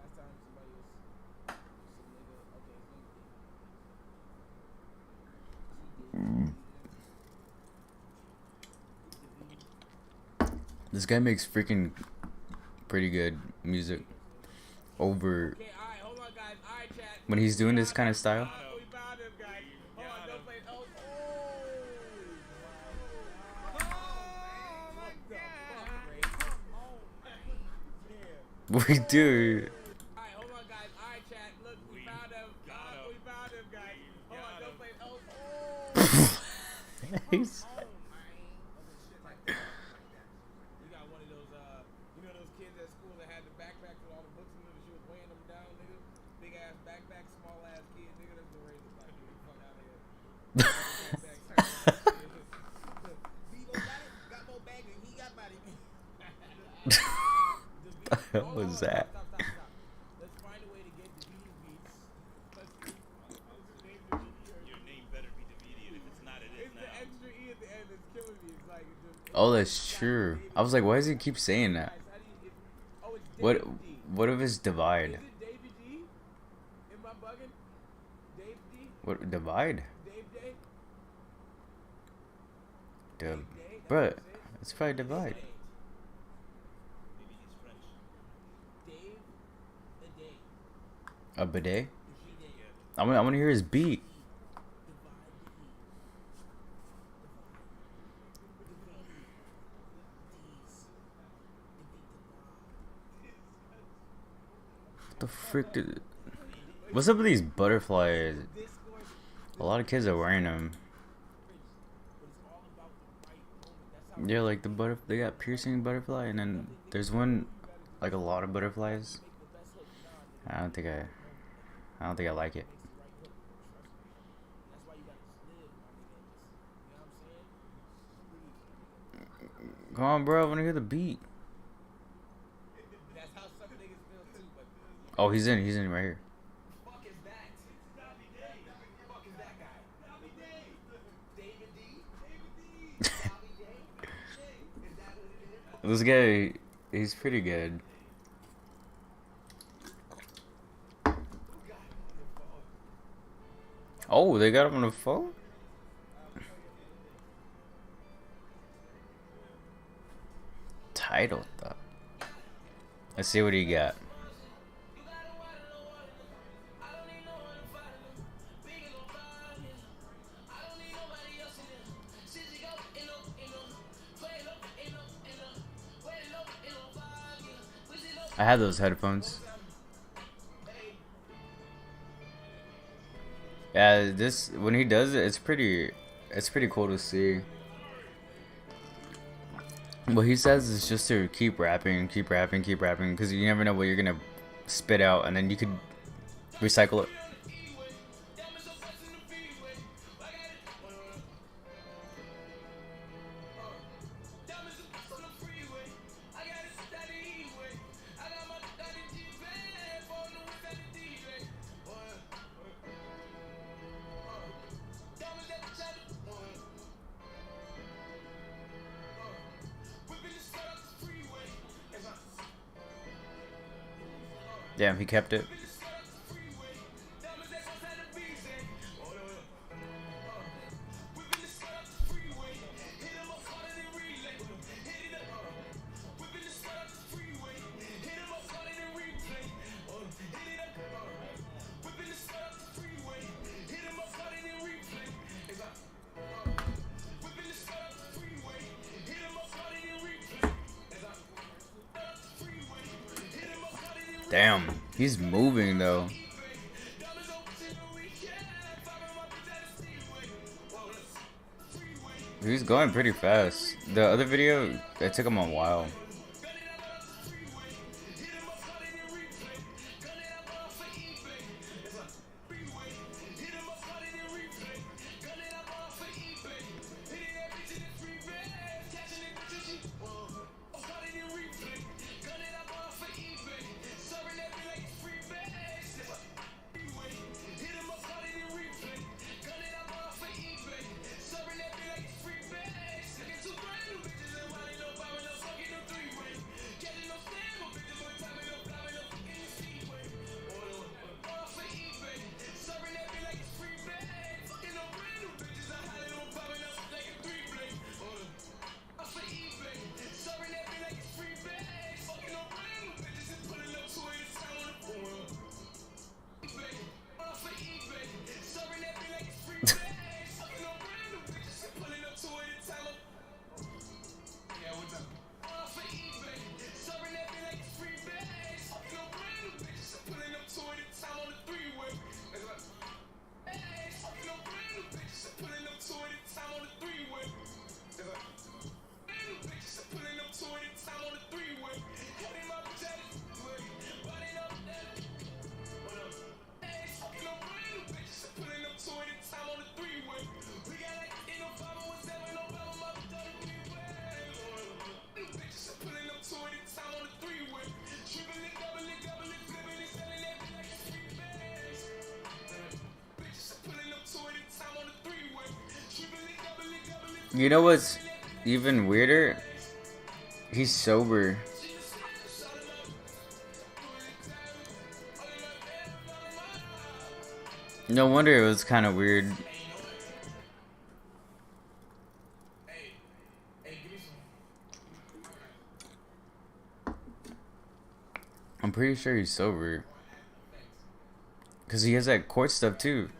Last time somebody was some nigga. Okay, his name's David. This guy makes freaking pretty good music over Okay, alright, hold on, guys. Alright, chat. when he's doing this kind of style. We found him, guys. Hold on, don't play. Oh my God. We do. Alright, hold on, guys. Alright, chat. Look, we found him. We found him, guys. Hold on, don't play. He's- You got one of those, you know those kids at school that had the backpacks with all the books in them and she was weighing them down, nigga? Big ass backpack, small ass kid, nigga. That's the raise like, nigga. Fuck out of here. Vito got it? Got more bag than he got body. The hell was that? Stop. Let's find a way to get Davidi beats. Your name better be Davidi, and if it's not, it is It's now. the extra E at the end that's killing me. It's like, Oh, that's true. I was like, why does he keep saying that? What if it's divide? Is it David D? Am I bugging? Dave D? What divide? Dave Day? Dude, bruh, it's probably divide. Maybe he's French. Dave the Day. A bidet? Yeah. I want to hear his beat. What the frick did? What's up with these butterflies? A lot of kids are wearing them. Yeah, like the they got piercing butterfly, and then there's one like a lot of butterflies. I don't think I like it. Come on, bro. I want to hear the beat. That's how some niggas feel too, but Oh, he's in. He's in right here. Fuck is that? Fuck is that guy? David D? Bobby Day? Is that what it is? This guy, he's pretty good. Oh, they got him on the phone? Title thought. Let's see what he got. I had those headphones. Yeah, this when he does it, it's pretty cool to see. What he says is just to keep rapping, because you never know what you're gonna spit out, and then you could recycle it. Damn, he kept it. Damn, he's moving though. He's going pretty fast. The other video, it took him a while. You know what's even weirder? He's sober. No wonder it was kind of weird. I'm pretty sure he's sober. Because he has that court stuff too.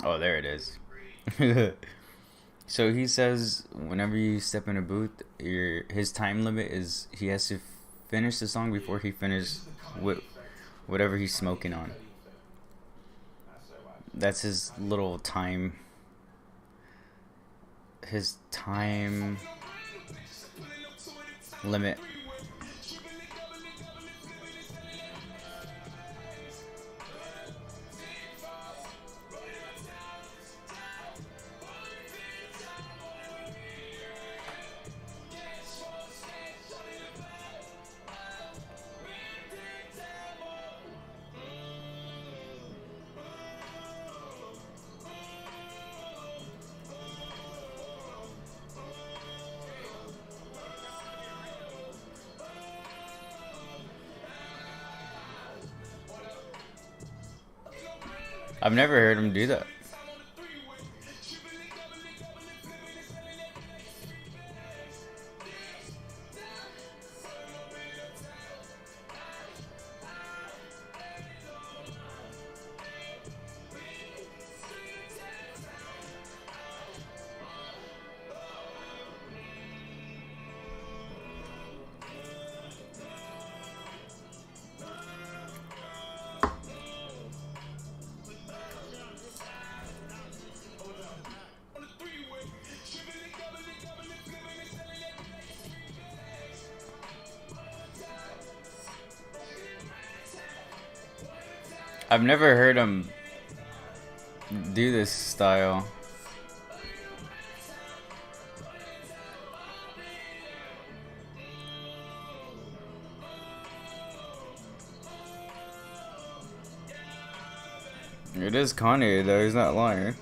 Oh, there it is. So he says whenever you step in a booth, his time limit is he has to finish the song before he finishes with whatever he's smoking on. That's his little time. His time limit. I've never heard him do that. I've never heard him do this style. It is Kanye though, he's not lying.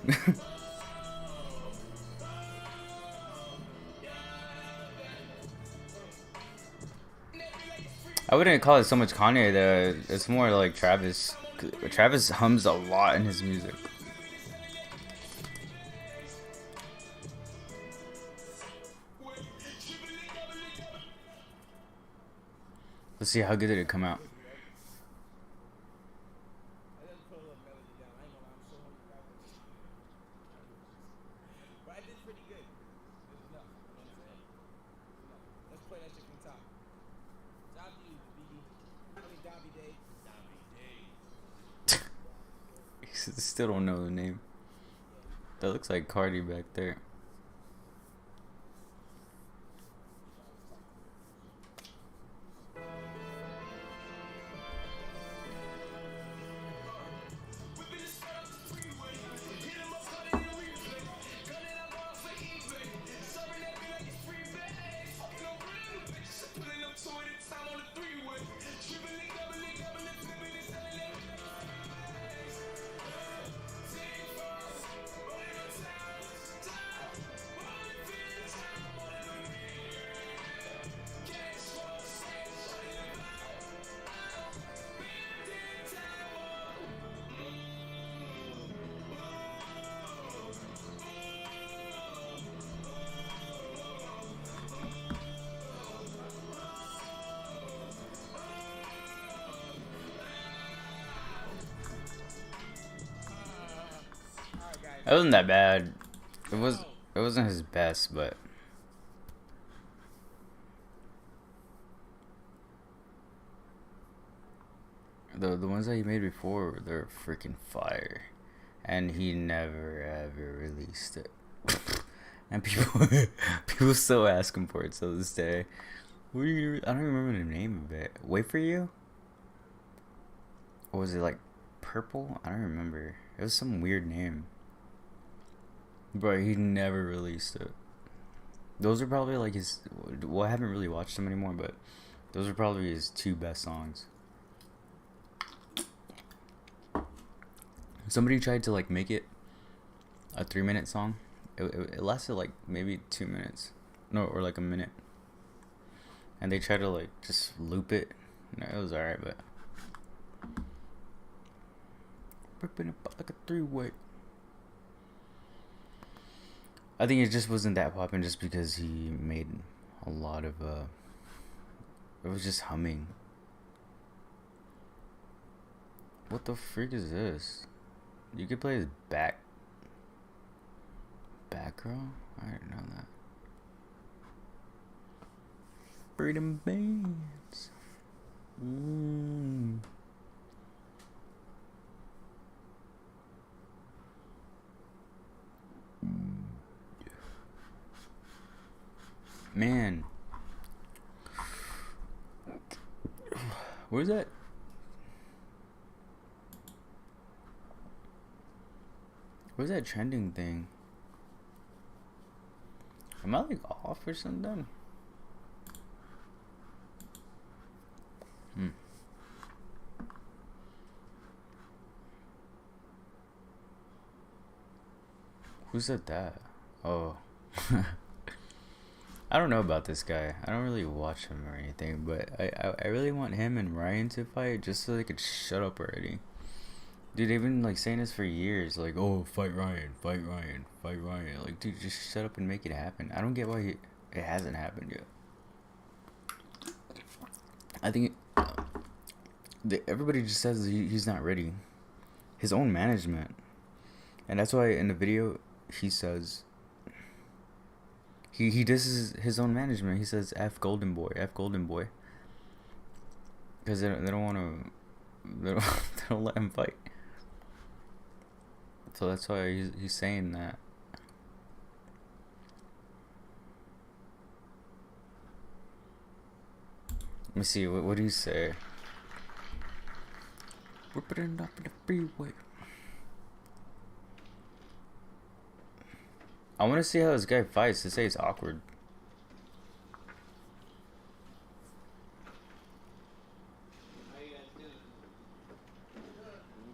I wouldn't call it so much Kanye though, it's more like Travis. Travis hums a lot in his music. Let's see how good did it come out. I just put a little melody down. I ain't gonna lie, I'm so hungry right now. But I did pretty good. It was enough. You know what I'm saying? It was enough. Let's play that shit from the top. Shout out to you, BB. I mean, Dobby Day. Dobby Day. Still don't know the name. That looks like Cardi back there. It wasn't that bad. It wasn't his best, but the ones that he made before, they're freaking fire. And he never ever released it. And people still ask him for it till this day. I don't remember the name of it. Wait for You? Or was it like Purple? I don't remember. It was some weird name. But he never released it. Those are probably like his. Well, I haven't really watched them anymore, but those are probably his two best songs. Somebody tried to like make it a 3-minute song. It lasted like maybe 2 minutes, no, or like a minute. And they tried to like just loop it. No, it was alright, but ripping it like a 3-way. I think it just wasn't that poppin' just because he made a lot of it was just humming. What the freak is this? You could play his back row? I didn't know that. Freedom bands. Man, where's that? Where's that trending thing? Am I like off or something? Who said that? Oh. I don't know about this guy. I don't really watch him or anything, but I really want him and Ryan to fight just so they could shut up already. Dude, they've been like saying this for years. Like, oh, fight Ryan, fight Ryan, fight Ryan. Like, dude, just shut up and make it happen. I don't get why it hasn't happened yet. I think everybody just says he's not ready. His own management, and that's why in the video he says he disses his own management. He says F Golden Boy, F Golden Boy, because they don't want to they don't let him fight. So that's why he's saying that. Let me see. What do you say? Whipping it up in the freeway. I want to see how this guy fights. They say it's awkward. How you guys doing?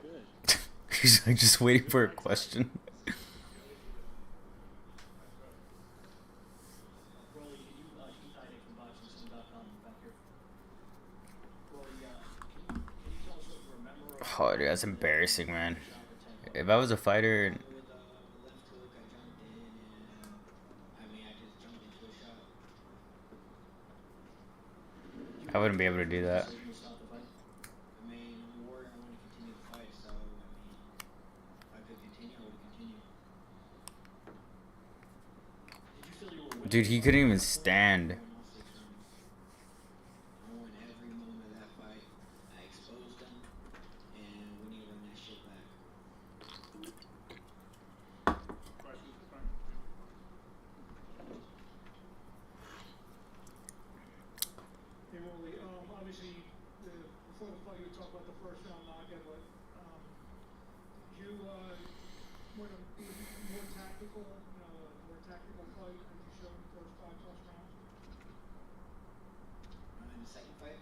Good. He's like just waiting for a question. Broly, can you decide it from BoxingSim.com back here? Broly, can you tell us what you remember of Oh, dude, that's embarrassing, man. shot for 10 If I was a fighter, with the left hook, I jumped in and I just jumped into a shot. I wouldn't be able to do that. Decision to stop the fight? I mean, I'm a warrior. I want to continue the fight, so I mean, if I could continue, I would continue. Did you feel you were winning? Dude, he couldn't even stand. I won all 6 rounds. I won every moment of that fight. I exposed them, and we need to run that shit back. Hey, Rolly, obviously, before the fight, you talked about the first round knockout, but did you want to be more tactical, more tactical fight as you showed in the first 5+ rounds? In the second fight,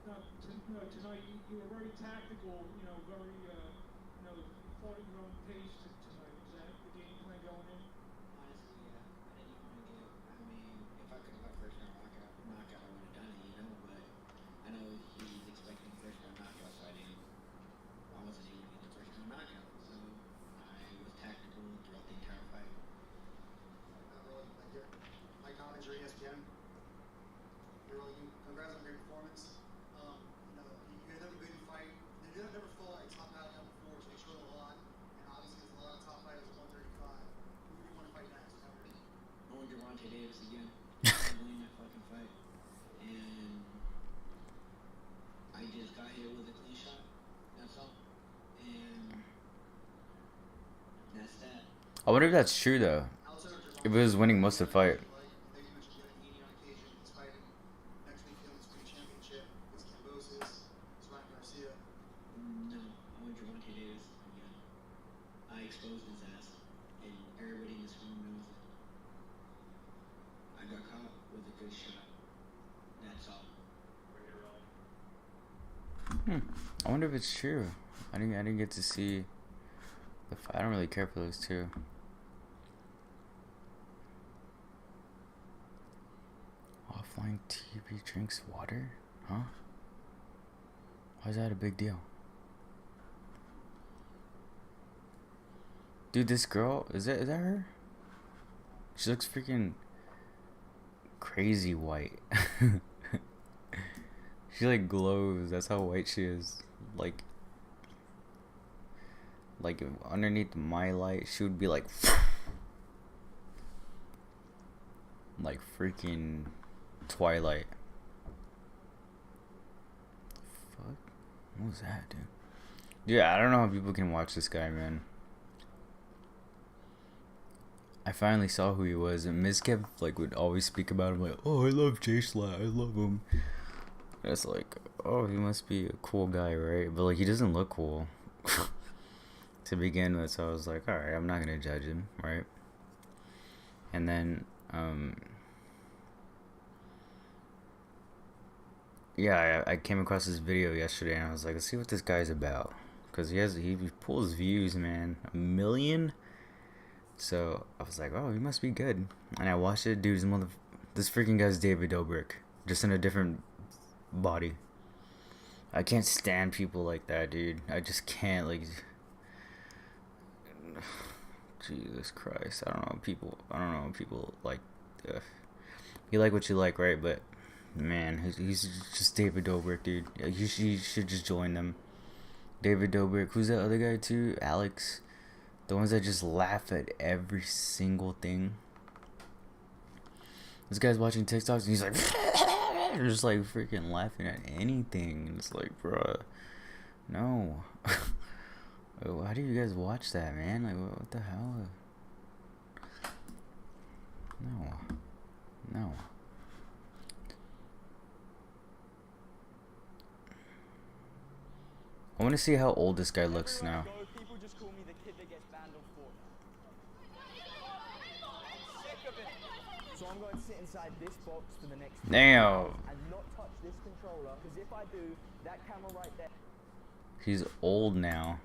No, tonight you were very tactical, very, you fought at your own pace tonight. Is that the game plan going in? honestly, yeah. I didn't even want to get. I mean, if I could have got first round knockout, I would have done it, But I know he's expecting first round knockout, so I wasn't able to get the first round knockout. So I was tactical throughout the entire fight. Really, like your Mike Collins, your ESPN. Congrats on a great performance. You had never been in a fight. You never fought a top guy down before, so you showed a lot. And obviously, there's a lot of top fighters at 135. Who do you want to fight next? I want Gervonta Davis again. I'm winning that fucking fight. And I just got hit with a clean shot. That's all. And that's that. I wonder if that's true though. If he was winning most of the fight. No, I want Gervonta Davis again. I exposed his ass, and everybody in this room knows it. I got caught with a good shot. That's all. I wonder if it's true. I didn't get to see the fight. I don't really care for those two. Offline TV drinks water? Huh? Why is that a big deal? Dude, this girl, is that her? She looks freaking crazy white. She like glows. That's how white she is. Like if underneath my light, she would be like freaking Twilight. Fuck. What was that, dude? Yeah, I don't know how people can watch this guy, man. I finally saw who he was, and Miz kept would always speak about him like, oh, I love Jay Slat, I love him. And it's like, oh, he must be a cool guy, right? But he doesn't look cool to begin with, so I was like, alright, I'm not gonna judge him, right? And then yeah, I came across this video yesterday, and I was like, let's see what this guy's about, because he pulls views, man, 1 million. So I was like, oh, he must be good. And I watched it, dude. This freaking guy's David Dobrik, just in a different body. I can't stand people like that, dude. I just can't, like. Jesus Christ. I don't know people like. You like what you like, right? But man, he's just David Dobrik, dude. You should just join them. David Dobrik. Who's that other guy too? Alex. The ones that just laugh at every single thing. This guy's watching TikToks and he's like, just like freaking laughing at anything. And it's like, bruh, no. Why do you guys watch that, man? Like, what the hell? No. I want to see how old this guy looks now. People just call me the kid that gets banned on Fortnite. I'm sick of it. So I'm going to sit inside this box for the next Damn. and not touch this controller, because if I do, that camera right there. He's old now.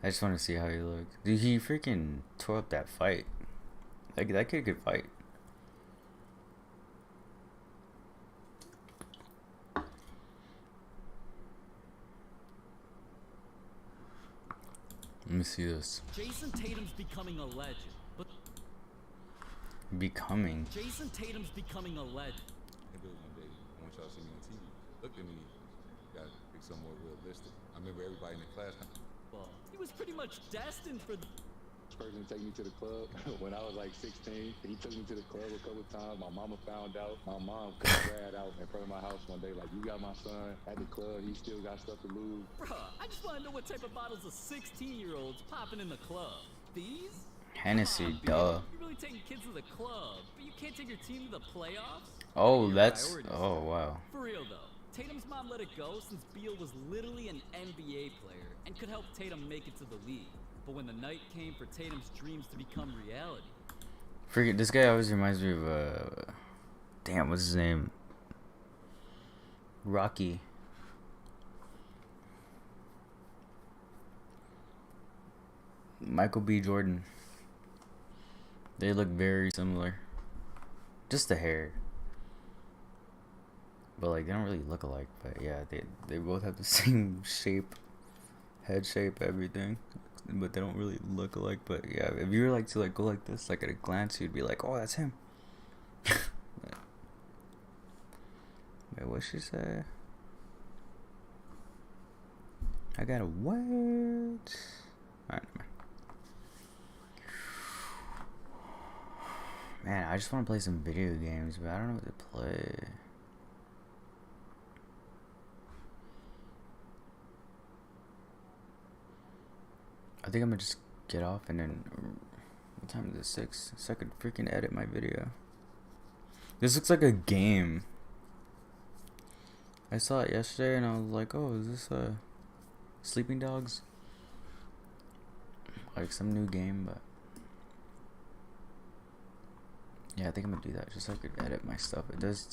I just want to see how he looks. Dude, he freaking tore up that fight. Like, that kid could fight. Let me see this. Jason Tatum's becoming a legend, but Jason Tatum's becoming a legend. Maybe one day I want y'all to see me on TV. Look at me. Gotta be something more realistic. I remember everybody in the class. He was pretty much destined for. Person take me to the club when I was like 16. He took me to the club a couple times. My mama found out. My mom cut Brad out in front of my house one day. Like, you got my son at the club. He still got stuff to lose. Bruh, I just want to know what type of bottles of 16-year-olds popping in the club. These? Hennessy, duh. You're really taking kids to the club, but you can't take your team to the playoffs? Oh, that's. Oh, wow. For real, though. Tatum's mom let it go since Beal was literally an NBA player and could help Tatum make it to the league. But when the night came for Tatum's dreams to become reality. Freaking, this guy always reminds me of, damn, what's his name? Rocky. Michael B. Jordan. They look very similar. Just the hair. But, like, they don't really look alike. But, yeah, they both have the same shape. Head shape, everything. But they don't really look alike. But yeah, if you were like to like go like this, like at a glance, you'd be like, oh, that's him. Wait, what'd she say? I got a what? Alright, man, I just want to play some video games, but I don't know what to play. I think I'm gonna just get off and then. What time is it? 6? So I could freaking edit my video. This looks like a game. I saw it yesterday and I was like, oh, is this Sleeping Dogs? Like some new game, but. Yeah, I think I'm gonna do that just so I could edit my stuff. It does